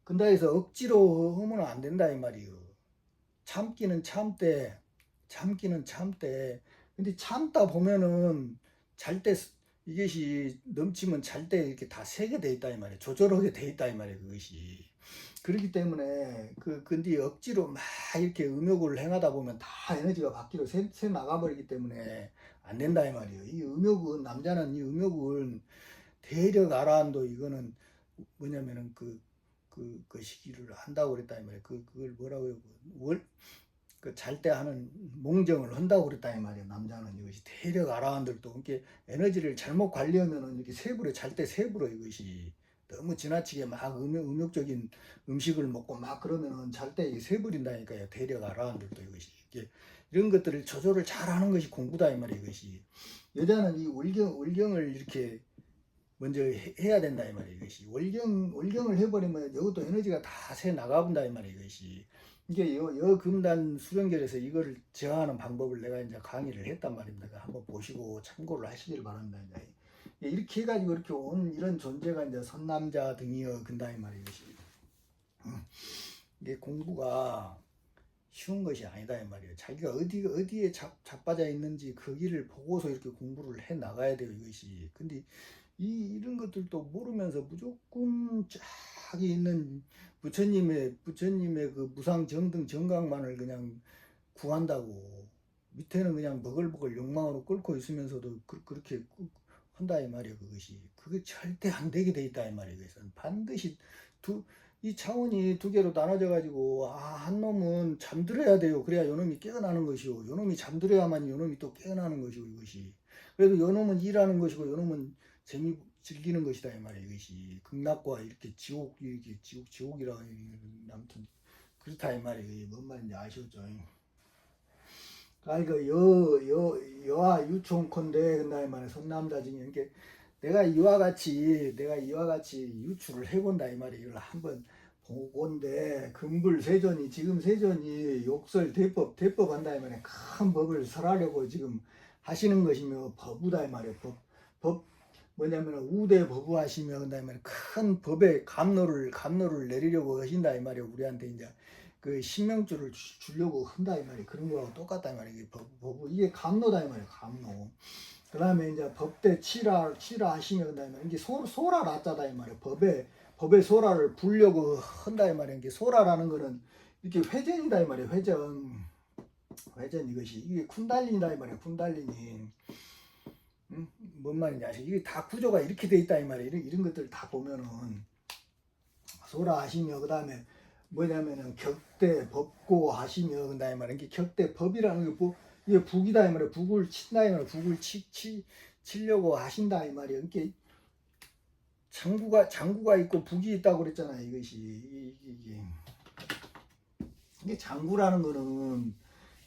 근데 해서 억지로 하면 안 된다 이 말이에요. 참기는 참되 근데 참다 보면은 잘 때 이것이 넘치면 잘 때 이렇게 다 새게 돼 있다 이 말이에요. 조절하게 돼 있다 이 말이에요. 그것이. 그렇기 때문에 근데 억지로 막 이렇게 음욕을 행하다 보면 다 에너지가 바퀴로 새 나가버리기 때문에 안 된다 이 말이에요. 이 음욕은 남자는 이 음욕은 대력 아라한도 이거는 뭐냐면은 그 시기를 한다고 그랬다 이 말이에요. 그걸 뭐라고요? 그 잘 때 하는 몽정을 한다고 그랬다 이 말이에요. 남자는 이것이 대력 아라한들도 이렇게 에너지를 잘못 관리하면은 이렇게 세부로 잘 때 세부로 이것이 너무 지나치게 막 음욕적인 음식을 먹고 막 그러면은 잘 때 이게 세버린다니까요. 대력 아라한들도 이것이 이게 이런 것들을 조절을 잘 하는 것이 공부다 이 말이에요. 이것이 여자는 이 월경을 이렇게 먼저 해야 된다 이 말이에요. 이것이 월경을 해버리면 이것도 에너지가 다 새 나가본다 이 말이에요. 이것이 이게 여 금단 수령절에서 이거를 제어하는 방법을 내가 이제 강의를 했단 말입니다. 한번 보시고 참고를 하시길 바랍니다. 이제 이렇게 해가지고 이렇게 온 이런 존재가 이제 선남자 등이여 근다 이 말이에요. 이것이 이게 공부가 쉬운 것이 아니다 이 말이에요. 자기가 어디에 자빠져 있는지 거기를 보고서 이렇게 공부를 해 나가야 돼요. 이것이 근데 이런 것들도 모르면서 무조건 쫙이 있는 부처님의 그 무상 정등 정각만을 그냥 구한다고 밑에는 그냥 버글버글 욕망으로 끓고 있으면서도 그렇게 한다 이 말이에요. 그게 절대 안 되게 돼 있다 이 말이에요. 그래서 반드시 이 차원이 두 개로 나눠져 가지고 한 놈은 잠들어야 돼요. 그래야 요놈이 깨어나는 것이고 요놈이 잠들어야만 요놈이 또 깨어나는 것이고 이것이 그래도 요놈은 일하는 것이고 요놈은 재미 즐기는 것이다 이 말이에요. 이것이 극락과 이렇게 지옥이라 아무튼 그렇다 이 말이에요. 뭔 말인지 아시겠죠? 그러니까 여와 유총컨대 근다 이 말이에요. 성남자 중에 이렇게 내가 이와 같이 유추를 해본다 이 말이에요. 이걸 한번 보건데 금불 세존이 지금 세존이 욕설 대법 한다 이 말이에요. 큰 법을 설하려고 지금 하시는 것이며 법우다 이 말이에요. 법 뭐냐면 우대 법우하시며 그다음에 큰 법의 감로를 내리려고 하신다 이 말이에요. 우리한테 이제 그 신명주를 주려고 한다 이 말이에요. 그런 거하고 똑같다 이 말이에요. 법우 이게 감로다 이 말이에요. 감로. 그다음에 이제 법대 치라 하시며 그다음에 이게 소라 라자다 이 말이에요. 법의 소라를 불려고 한다 이 말이에요. 이게 소라라는 거는 이렇게 회전이다 이 말이에요. 회전 이것이 이게 쿤달린이다 이 말이에요. 쿤달린이. 뭔 말인지 아시죠? 이게 다 구조가 이렇게 돼 있다 이 말이에요. 이런 것들 다 보면은 소라 하시며 그다음에 뭐냐면은 격대 법고 하시며 그다음에 말이야. 이게 격대 법이라는 게 이게 북이다 이 말이에요. 북을 친다 이 말이에요. 북을 치려고 하신다 이 말이에요. 이게 장구가 있고 북이 있다고 그랬잖아요. 이게 장구라는 거는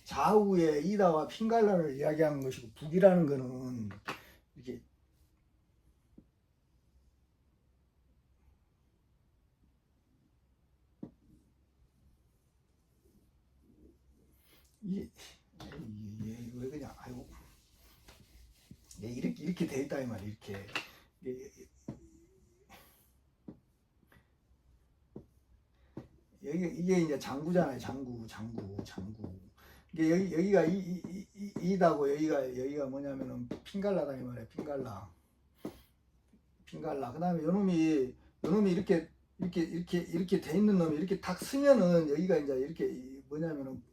좌우의 이다와 핑갈라를 이야기하는 것이고 북이라는 거는 이게 왜 그냥 아이고 이렇게 돼 있다 이 말이야. 이렇게 이게 이제 장구잖아요. 장구. 이게 여기가 이다고 여기가 뭐냐면은 핑갈라다 이 말이야. 핑갈라. 그다음에 요놈이 이렇게 돼 있는 놈이 이렇게 탁 쓰면은 여기가 이제 이렇게 뭐냐면은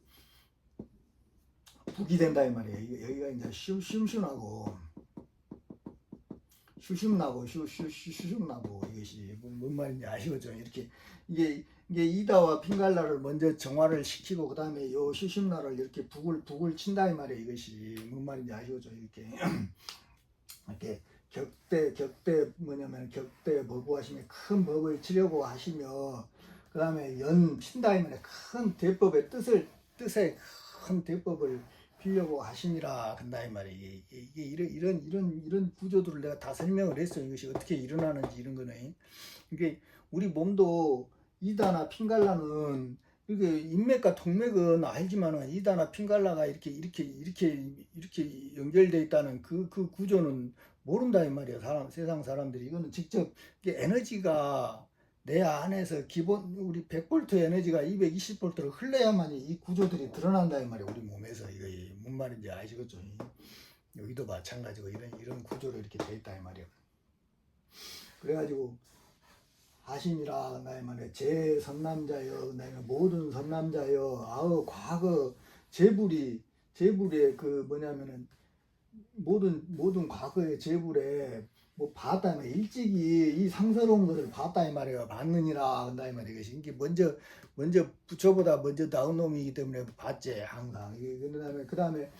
북이 된다 이 말이에요. 여기가 이제 쉼나고 이것이 뭔 말인지 아시겠죠? 이렇게 이게 이다와 핑갈라를 먼저 정화를 시키고 그 다음에 요 슈심나를 이렇게 북을 친다 이 말이에요. 이것이 뭔 말인지 아시겠죠? 이렇게 격대 뭐냐면 격대 법우하시며 큰 법을 치려고 하시며 그 다음에 연 친다 이 말이에요. 큰 대법의 뜻에 큰 대법을 피려고 하심이라 한다 이 말이에요. 이게 이런 구조들을 내가 다 설명을 했어요. 이것이 어떻게 일어나는지 이런 거는. 이게 우리 몸도 이다나 핑갈라는 이게 인맥과 통맥은 알지만은 이다나 핑갈라가 이렇게 연결돼 있다는 그 구조는 모른다 이 말이에요. 세상 사람들이. 이거는 직접 이게 에너지가 내 안에서 기본 우리 100V 에너지가 220V로 흘러야만 이 구조들이 드러난다 이 말이에요. 우리 몸에서. 이거 뭔 말인지 아시겠죠? 여기도 마찬가지고 이런 구조로 이렇게 돼 있다 이 말이에요. 그래가지고 하심이라 나의 말에 제 선남자여 나의 모든 선남자여 아우 과거 재불의 그 뭐냐면은 모든 과거의 재불에 뭐 봤다 면 일찍이 이 상서로운 것을 봤다 이 말이에요. 봤느니라 한다 이 말이에요. 이게 먼저 저보다 먼저 나온 놈이기 때문에 봤지 항상. 그다음에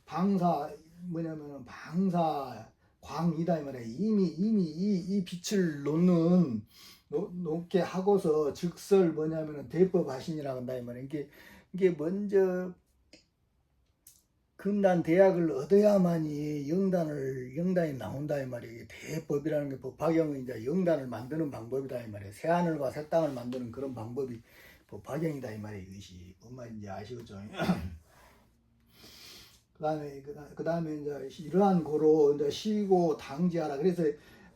방사 뭐냐면은 방사 광이다 이 말이에요. 이미 이 빛을 놓게 하고서 즉설 뭐냐면은 대법하시니라 한다 이 말이에요. 이게 먼저 금단 대학을 얻어야만이 영단이 나온다 이 말이에요. 대법이라는 게 법화경은 이제 영단을 만드는 방법이다 이 말이에요. 새하늘과 새 땅을 만드는 그런 방법이 법화경이다 이 말이에요. 이것이 뭔 말인지 아시겠죠? 그다음에 이제 이러한 고로 이제 쉬고 당지하라. 그래서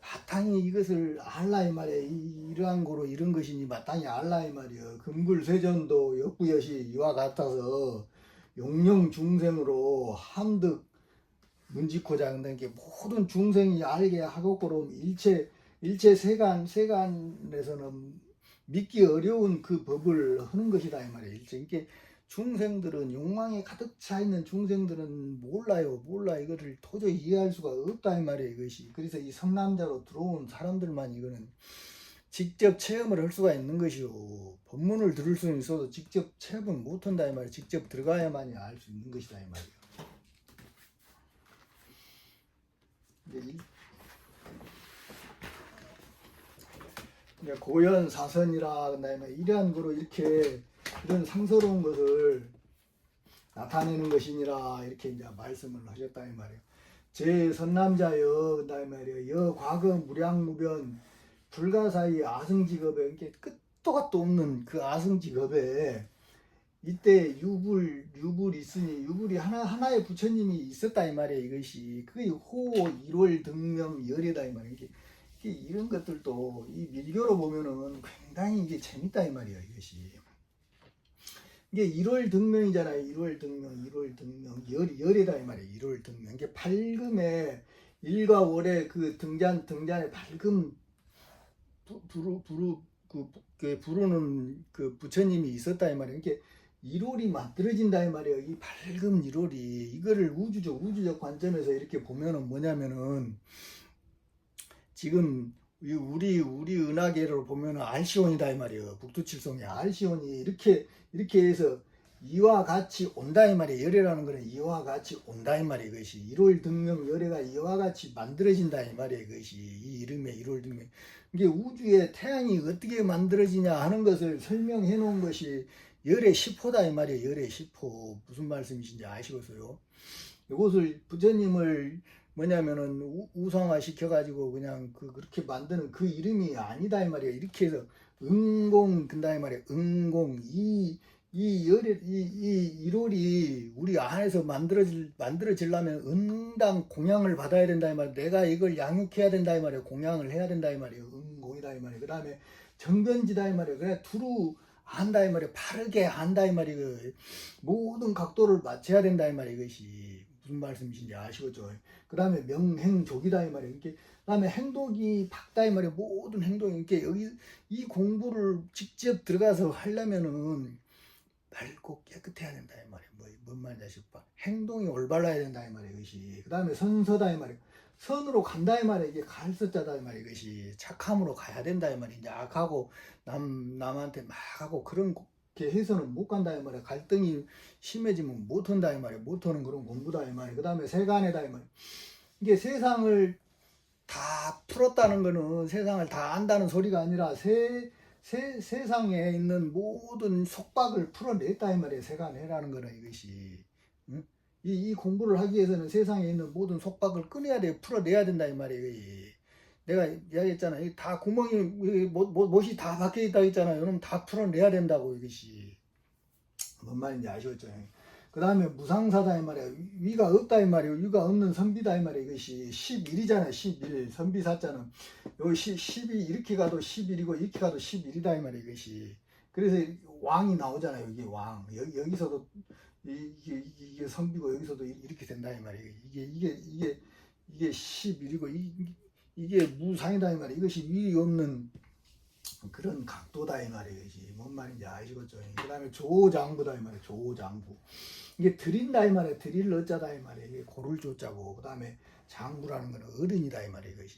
마땅히 이것을 알라 이 말이에요. 이러한 고로 이런 것이니 마땅히 알라 이 말이에요. 금굴세전도 역부여시 이와 같아서 용령 중생으로 한득 문지코자. 그러니까 모든 중생이 알게 하고로 일체 세간에서는 믿기 어려운 그 법을 하는 것이다 이 말이에요. 이게 중생들은 욕망에 가득 차 있는 중생들은 몰라요. 이거를 도저히 이해할 수가 없다 이 말이에요. 이것이. 그래서 이 성남자로 들어온 사람들만 이거는 직접 체험을 할 수가 있는 것이요. 법문을 들을 수는 있어도 직접 체험을 못 한다 이 말이에요. 직접 들어가야만이 알 수 있는 것이다 이 말이에요. 이제 고연 사선이라 그다음에 이러한 거로 이렇게 이런 상서로운 것을 나타내는 것이니라 이렇게 이제 말씀을 하셨다 이 말이에요. 제 선남자여 그다음에 말이에요. 여 과거 무량무변 불가사의 아승직업에 이렇게 끝도 없는 그 아승직업에 이때 유불 있으니 유불이 하나의 부처님이 있었다 이 말이에요. 이것이 그게 호 1월 등명 열이다 이 말이에요. 이런 것들도 이 밀교로 보면은 굉장히 이게 재밌다 이 말이에요. 이것이 이게 1월 등명이잖아요. 1월 등명 열이다 이 말이에요. 1월 등명 이게 밝음에 일과 월의 그 등잔에 밝음 부르는 그 부처님이 있었다 이 말이에요. 이게 1월이 만들어진다 이 말이에요. 이 밝은 1월이 이거를 우주적 관점에서 이렇게 보면은 뭐냐면은 지금 우리 은하계를 보면은 알시온이다 이 말이에요. 북두칠성의 알시온이 이렇게 해서 이와 같이 온다 이 말이에요. 열애라는 거는 이와 같이 온다 이 말이에요. 이것이 1월 등명 열애가 이와 같이 만들어진다 이 말이에요. 이것이 이 이름의 1월 등명. 이게 우주에 태양이 어떻게 만들어지냐 하는 것을 설명해 놓은 것이 열애 10호다 이 말이에요. 열애 10호. 무슨 말씀이신지 아시겠어요? 이것을 부처님을 뭐냐면은 우상화 시켜가지고 그냥 그렇게 만드는 그 이름이 아니다 이 말이에요. 이렇게 해서 응공 근다 이 말이에요. 응공 이 1월이 우리 안에서 만들어지려면 응당 공양을 받아야 된다 이 말이에요. 내가 이걸 양육해야 된다 이 말이에요. 공양을 해야 된다 이 말이에요. 응공이다 이 말이에요. 그 다음에 정변지다 이 말이에요. 그래 두루 안다 이 말이에요. 바르게 안다 이 말이에요. 모든 각도를 맞춰야 된다 이 말이에요. 이것이 무슨 말씀이신지 아시겠죠? 그 다음에 명행족이다 이 말이에요. 그 다음에 행독이 박다 이 말이에요. 모든 행동이 이렇게 여기 이 공부를 직접 들어가서 하려면은 밝고 깨끗해야 된다 이 말이에요. 뭔 말인지 아실까? 행동이 올바라야 된다 이 말이에요. 이것이. 그 다음에 선서다 이 말이에요. 선으로 간다 이 말이에요. 이게 갈서자다 이 말이에요. 이것이 착함으로 가야 된다 이 말이에요. 이제 악하고 남한테 막 하고 그렇게 해서는 못 간다 이 말이에요. 갈등이 심해지면 못 한다 이 말이에요. 못 하는 그런 공부다 이 말이에요. 그 다음에 세간에다 이 말이에요. 이게 세상을 다 풀었다는 거는 세상을 다 안다는 소리가 아니라 세상에 있는 모든 속박을 풀어냈다 이 말이에요. 세간해라는 거는 이것이. 응? 이 공부를 하기 위해서는 세상에 있는 모든 속박을 끊어야 돼, 풀어내야 된다 이 말이에요. 내가 이야기했잖아요. 다 구멍이 못이 다 박혀 있다 했잖아요. 그럼 다 풀어내야 된다고 이것이. 뭔 말인지 아시겠죠? 그 다음에 무상사다 이 말이에요. 위가 없다 이 말이에요. 위가 없는 선비다 이 말이에요. 이것이 11이잖아요. 11 선비사자는 여기 10이 이렇게 가도 11이고 이렇게 가도 11이다 이 말이에요. 이것이. 그래서 왕이 나오잖아요. 여기 왕. 여기서도 이게 성비고 여기서도 이렇게 된다 이 말이에요. 이게 11이고 이게 무상이다 이 말이에요. 이것이 위이 없는 그런 각도다 이 말이에요. 이것이 뭔 말인지 아시겠죠? 그 다음에 조장부다 이 말이에요. 조장부. 이게 드린다 이 말이에요. 드릴 어자다 이 말이에요. 이게 고를 조자고, 그 다음에 장부라는 거는 어른이다 이 말이에요. 이것이.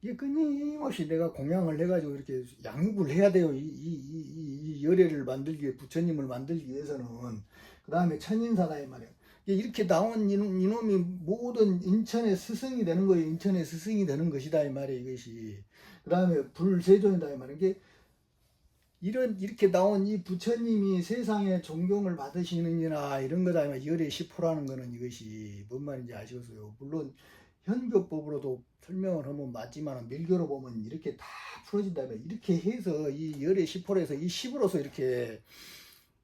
이게 끊임없이 내가 공양을 해가지고 이렇게 양육을 해야 돼요. 이 열애를 만들기 위해, 부처님을 만들기 위해서는. 그 다음에 천인사다 이 말이에요. 이렇게 나온 이놈이 모든 인천의 스승이 되는 거예요. 인천의 스승이 되는 것이다 이 말이에요. 이것이. 그 다음에 불세존이다 이 말이에요. 이게 이렇게 나온 이 부처님이 세상에 존경을 받으시느니라 이런 거다 이 말이에요. 열의 시포라는 거는 이것이 뭔 말인지 아시겠어요? 물론 현교법으로도 설명을 하면 맞지만 밀교로 보면 이렇게 다 풀어진다. 이렇게 해서 이 열의 시포에서 이 십으로서 이렇게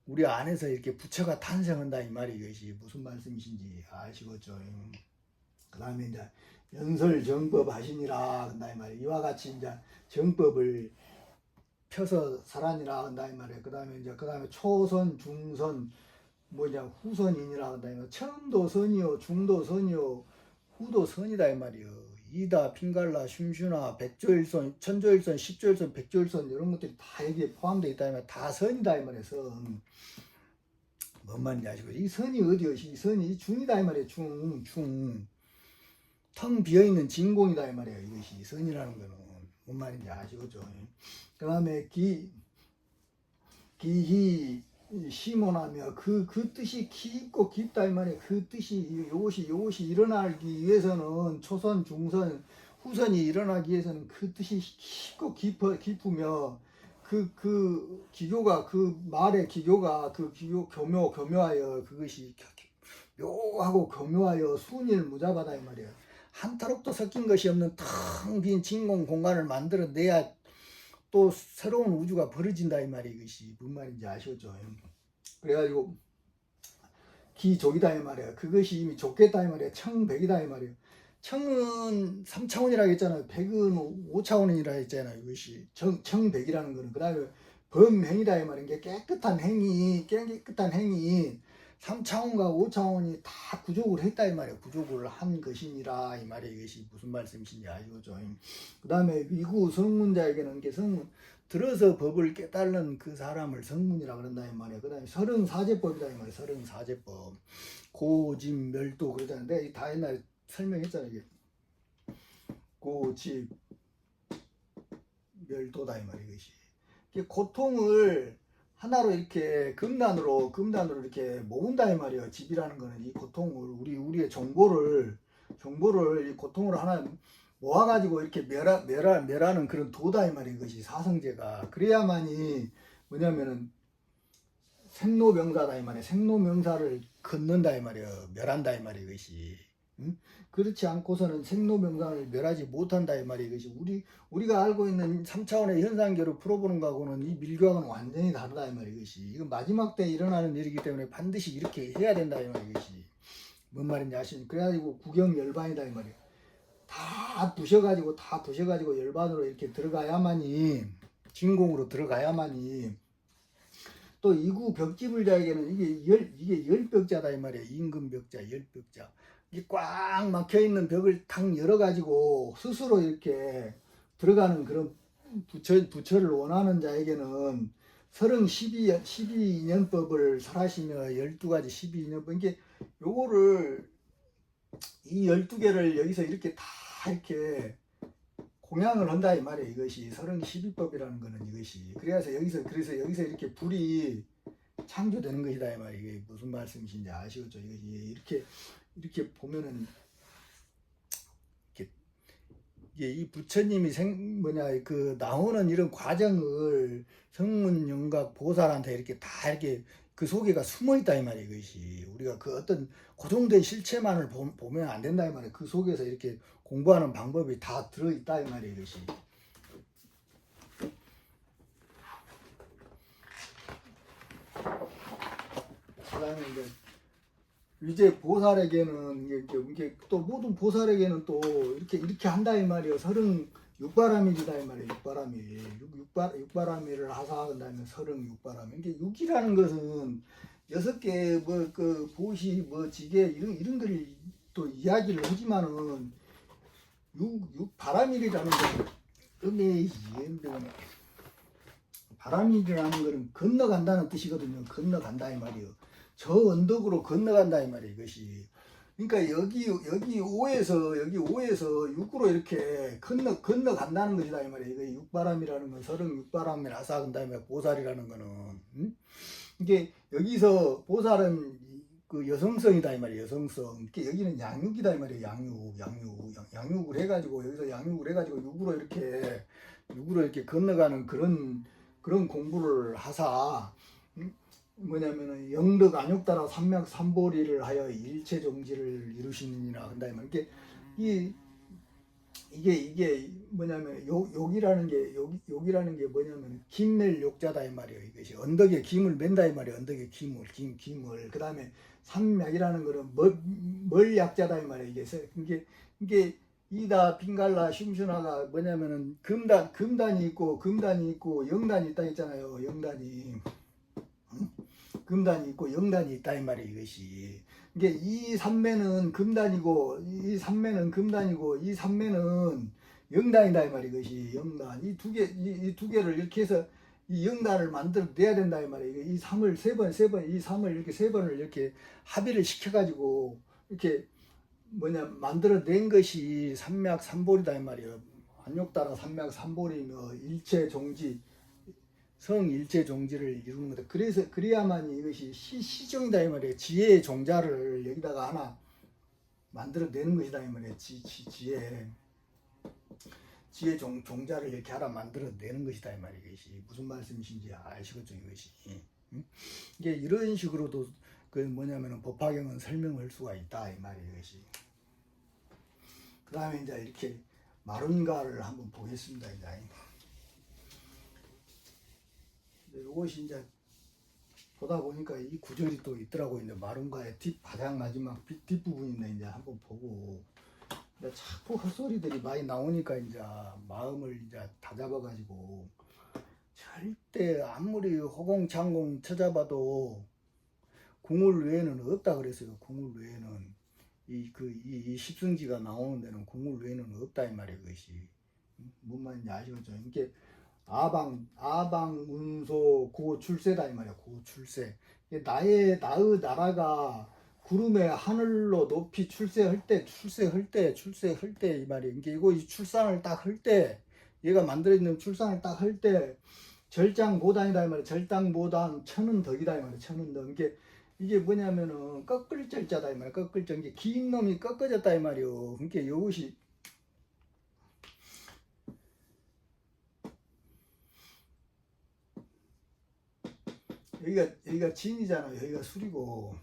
우리 안에서 이렇게 부처가 탄생한다 이 말이 이것이 무슨 말씀이신지 아시겠죠? 그 다음에 이제 연설정법 하시니라 한다 이 말이에요. 이와 같이 이제 정법을 펴서 살아니라 한다 이 말이에요. 그 다음에 초선, 중선, 뭐 이제 후선이니라 한다 이 말이에요. 처음도 선이요, 중도 선이요, 후도 선이다 이 말이에요. 이다, 핑갈라, 슌슈나, 백조일선, 천조일선, 십조일선, 백조일선 이런 것들이 다 여기에 포함되어 있다 이 말이에요. 다 선이다 이 말이에요. 선. 뭔 말인지 아시고, 이 선이 어디요? 이 선이 중이다 이 말이에요. 중. 텅 비어있는 진공이다 이 말이에요. 이것이 선이라는 거는 뭔 말인지 아시겠죠? 그 다음에 기희 시모나며 그 뜻이 깊고 깊다 이 말이에요. 그 뜻이 요것이 일어나기 위해서는 초선, 중선, 후선이 일어나기 위해서는 그 뜻이 깊고 깊으며 그 기교가, 그 말의 기교가, 그 기교 교묘하여 그것이 묘하고 교묘하여 순일무잡하다 이 말이에요. 한타록도 섞인 것이 없는 텅 빈 진공 공간을 만들어내야 또 새로운 우주가 벌어진다 이 말이에요. 이것이 뭔 말인지 아시겠죠? 그래가지고 기족이다 이 말이에요. 그것이 이미 족겠다 이 말이에요. 청백이다 이 말이에요. 청은 3차원이라고 했잖아요. 백은 5차원이라 했잖아요. 이것이 청백이라는 거는. 그 다음에 범행이다 이 말이에요. 깨끗한 행위 3차원과 5차원이 다 구족을 했다 이 말이에요. 구족을 한 것이니라 이 말이에요. 이것이 무슨 말씀이신지 아시겠죠? 그 다음에 위구 성문자에게는 성문 들어서 법을 깨달는 그 사람을 성문이라 그런다 이 말이에요. 그 다음에 34제법이다 이 말이에요. 34제법 고집 멸도 그러잖아요. 내가 다 옛날에 설명했잖아요. 이게 고집 멸도다 이 말이에요. 이것이 고통을 하나로 이렇게 금단으로 이렇게 모은다 이 말이에요. 집이라는 거는 이 고통을 우리의 정보를 이 고통을 하나 모아가지고 이렇게 멸하는 그런 도다 이 말이에요. 이것이 사성제가. 그래야만이 뭐냐면은 생로명사다 이 말이에요. 생로명사를 걷는다 이 말이에요. 멸한다 이 말이에요. 이것이. 응? 그렇지 않고서는 생로명사를 멸하지 못한다 이 말이에요. 이것이 우리가 알고 있는 3차원의 현상계를 풀어보는 거하고는 이 밀교하고는 완전히 다르다 이 말이에요. 이것이. 이건 마지막 때 일어나는 일이기 때문에 반드시 이렇게 해야 된다 이 말이에요. 이것이. 뭔 말인지 아시죠? 그래가지고 구경열반이다 이 말이에요. 다 부셔가지고 열반으로 이렇게 들어가야만이, 진공으로 들어가야만이, 또 이구 벽지불자에게는 이게 열벽자다 이 말이에요. 임금벽자, 열벽자. 이게 꽉 막혀 있는 벽을 탁 열어가지고 스스로 이렇게 들어가는 그런 부처를 원하는 자에게는 서릉 12인연법을 설하시며 12가지 12인연법, 이게 요거를 이 12개를 여기서 이렇게 다 이렇게 공양을 한다 이 말이에요. 이것이 서릉 12법이라는 거는 이것이. 그래서 여기서 이렇게 불이 창조되는 것이다 이 말이에요. 이게 무슨 말씀이신지 아시겠죠? 이것이 이렇게 보면은 이게 이 부처님이 나오는 이런 과정을 성문영각 보살한테 이렇게 다 이렇게 그 속에가 숨어 있다 이 말이에요. 이것이 우리가 그 어떤 고정된 실체만을 보면 안 된다 이 말이에요. 그 속에서 이렇게 공부하는 방법이 다 들어 있다 이 말이에요. 이것이. 그다음에 이제 보살에게는 이게 또 모든 보살에게는 또 이렇게 한다 이 말이에요. 서릉 육바라밀이다 이 말이에요. 육바라밀을 하사한다면 서릉 육바라밀. 이게 육이라는 것은 6개 뭐 그 보시 뭐 지게 이런 걸 또 이야기를 하지만은 바람일이라는 건 바람일이라는 거는 건너간다는 뜻이거든요. 건너간다 이 말이에요. 저 언덕으로 건너간다 이 말이에요. 이것이. 그러니까 여기 5에서 6으로 이렇게 건너간다는 것이다 이 말이에요. 이거 육바람이라는 건 서령 육바람이라서 한다 이 말이에요. 보살이라는 거는. 이게 여기서 보살은 그 여성성이다 이 말이에요. 여성성. 이렇게 여기는 양육이다 이 말이에요. 양육을 해가지고 여기서 양육을 해가지고 육으로 이렇게 건너가는 그런 공부를 하사. 뭐냐면은 영덕 안욕따라 삼맥 삼보리를 하여 일체 종지를 이루시느니라 한다 이 말. 이게 뭐냐면 욕이라는 게 뭐냐면 김낼 욕자다 이 말이에요. 이것이 언덕에 김을 맨다 이 말이에요. 언덕에 김을 그다음에 삼맥이라는 거는 멀 약자다 이 말이에요. 이게 이다 빙갈라 슝슈나가 뭐냐면은 금단이 있고 영단이 있다 했잖아요. 영단이 금단이 있고 영단이 있다 이 말이에요. 이것이 이게 이 삼매는 금단이고 이 삼매는 금단이고 이 삼매는 영단이다 이 말이에요. 이것이 영단 이 두 개를 이렇게 해서 이 영단을 만들어내야 된다 이 말이에요. 이 삼을 세 번 이 삼을 이렇게 세 번을 이렇게 합의를 시켜가지고 이렇게 만들어낸 것이 삼맥 삼보리다 이 말이에요. 안욕따라 삼맥 삼보리며 일체 종지 성일체 종지를 이루는 거다. 그래야만 이것이 시종이다 이 말이에요. 지혜의 종자를 여기다가 하나 만들어내는 것이다 이 말이에요. 지혜 종자를 이렇게 하나 만들어내는 것이다 이 말이에요. 이것이 무슨 말씀이신지 아시겠죠 이것이. 이게 이런 식으로도 그 뭐냐면은 법화경은 설명할 수가 있다 이 말이에요. 이것이. 그 다음에 이제 이렇게 마룬가를 한번 보겠습니다. 이제. 이것이 이제 보다 보니까 이 구절이 또 있더라고요. 이제 마룬가의 가장 마지막 뒷부분인데 이제 한번 보고 이제 자꾸 헛소리들이 많이 나오니까 이제 마음을 이제 다잡아가지고 절대 아무리 허공창공 찾아봐도 궁을 외에는 없다 그랬어요. 궁을 외에는 이 십승지가 나오는 데는 궁을 외에는 없다 이 말이에요. 그것이 뭔 말인지 아시겠죠? 이게 아방 운소 고출세다 이 말이야. 고출세. 나의 나라가 구름의 하늘로 높이 출세할 때 이 말이야. 이거 이 출산을 딱 할 때 얘가 만들어지는 출산을 딱 할 때 절장보단이다 이 말이야. 절장보단 천은 덕이다 이 말이야. 천은 덕. 이게 뭐냐면은 꺾을 절자다 이 말이야. 꺾을 절. 이게 긴 놈이 꺾어졌다 이 말이요. 그러니까 이것이 여기가 진이잖아요. 여기가 술이고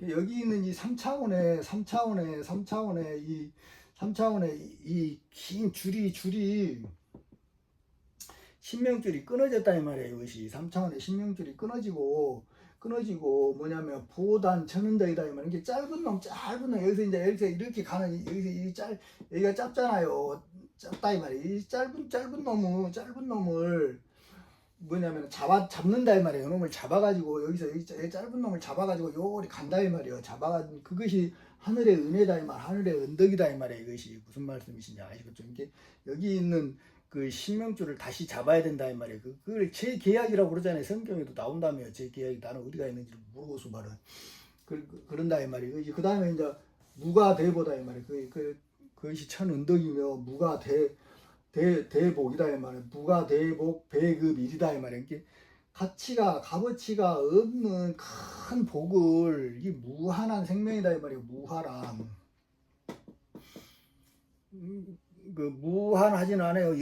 여기 있는 이 3차원의 이 긴 줄이 신명줄이 끊어졌다 이 말이에요. 이것이 3차원의 신명줄이 끊어지고 뭐냐면 보단 천은덕이다 이 말이에요. 이게 짧은 놈 여기서 이렇게 가는 여기가 짧잖아요. 짧다 이 말이에요. 이 짧은 놈을 뭐냐면 잡는다 이 말이에요. 놈을 잡아가지고 여기서 여기 짧은 놈을 잡아가지고 요리 간다 이 말이에요. 잡아가지고 그것이 하늘의 은혜다 이 말, 하늘의 은덕이다 이 말이에요. 이것이 무슨 말씀이신지 아시겠죠? 이게 여기 있는 그 신명줄을 다시 잡아야 된다 이 말이에요. 그걸 제 계약이라고 그러잖아요. 성경에도 나온다며요. 제 계약이 나는 어디가 있는지 모르고서 말은 그런다 이 말이에요. 그 다음에 이제 무가 대보다 이 말이에요. 그것이 천 은덕이며 무가 대복이다 이 말이에요. 무가 대복 배급일이다 이 말이에요. 이게 값어치가 없는 큰 복을 이 무한한 생명이다 이 말이에요. 무한한 그 무한하지는 않아요.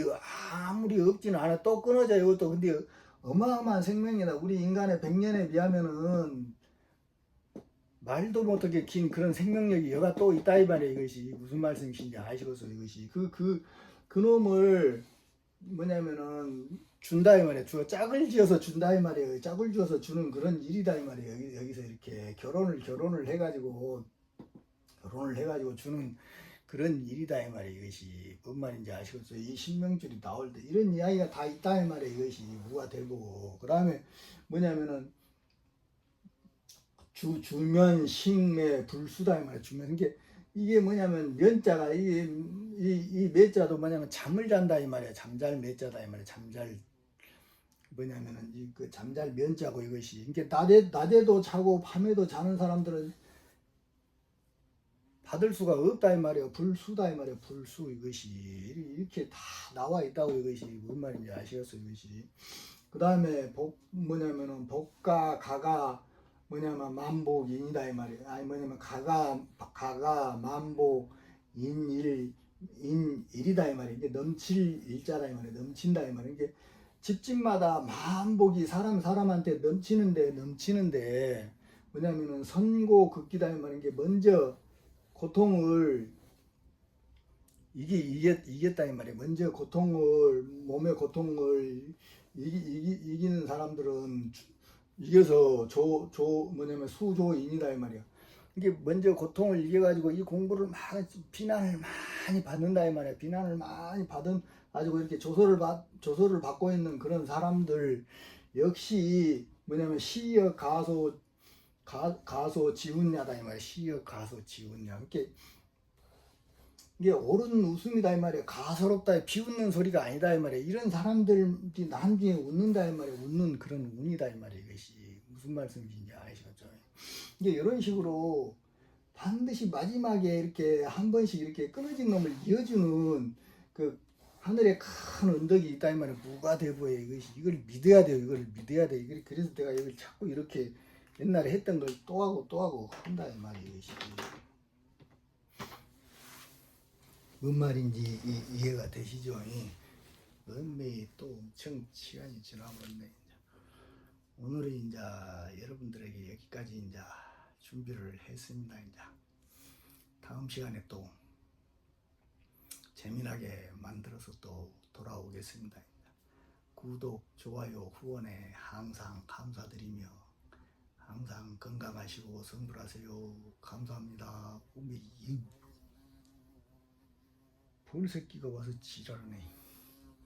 아무리 없지는 않아. 또 끊어져요. 이것도 근데 어마어마한 생명이다. 우리 인간의 100년에 비하면은 말도 못하게 긴 그런 생명력이 여가 또 있다 이 말이에요. 이것이 무슨 말씀이신지 아시겠어요? 이것이 그 놈을 뭐냐면은 준다 이 말이에요. 짝을 지어서 준다 이 말이에요. 짝을 지어서 주는 그런 일이다 이 말이에요. 여기서 이렇게 결혼을 해가지고 주는 그런 일이다 이 말이에요. 이것이 뭔 말인지 아시겠어요? 이 신명줄이 나올 때 이런 이야기가 다 있다 이 말이에요. 이것이 무가 되고 그 다음에 뭐냐면은 주면 식매 불수다 이 말이야. 주면 이게 뭐냐면 면자가 이 매자도 뭐냐면 잠을 잔다 이 말이야. 잠잘 매자다 이 말이야. 잠잘 뭐냐면은 그 잠잘 면자고 이것이 이게 낮에도 자고 밤에도 자는 사람들은 받을 수가 없다 이 말이야. 불수다 이 말이야. 불수 이것이 이렇게 다 나와 있다고 이것이 뭔 말인지 아시겠어 이것이. 그 다음에 뭐냐면은 복가 가가 뭐냐면 만복인이다 이 말이야. 아니 뭐냐면 가가 만복 인일이다 이 말이야. 이게 넘칠 일자다 이 말이야. 넘친다 이 말이야. 이게 집집마다 만복이 사람한테 넘치는데 뭐냐면은 선고 극기다 이 말이야. 이게 먼저 고통을 이겼다 이 말이야. 먼저 몸의 고통을 이기는 사람들은 이겨서 뭐냐면 수조인이다 이 말이야. 이게 먼저 고통을 이겨가지고 이 공부를 비난을 많이 받는다 이 말이야. 비난을 많이 받은 가지고 이렇게 조소를 받고 있는 그런 사람들 역시 뭐냐면 시역 가소 지훈야다 이 말이야. 시역 가소 지훈야. 이게 옳은 웃음이다 이 말이야. 가소롭다 비웃는 소리가 아니다 이 말이야. 이런 사람들이 나중에 웃는다 이 말이야. 웃는 그런 운이다 이 말이야. 이것이 무슨 말씀인지 아시겠죠? 이게 이런 식으로 반드시 마지막에 이렇게 한 번씩 이렇게 끊어진 놈을 이어주는 그 하늘에 큰 언덕이 있다 이 말이야. 무가대부에 이걸 믿어야 돼요. 이걸 믿어야 돼. 그래서 내가 이걸 자꾸 이렇게 옛날에 했던 걸 또 하고 한다 이 말이야. 이것이. 뭔 말인지 이해가 되시죠? 은미 또 엄청 시간이 지나버렸네. 오늘은 이제 여러분들에게 여기까지 이제 준비를 했습니다. 이제 다음 시간에 또 재미나게 만들어서 또 돌아오겠습니다. 구독, 좋아요, 후원에 항상 감사드리며 항상 건강하시고 성불하세요. 감사합니다. 이 벌새끼가 와서 지랄하네.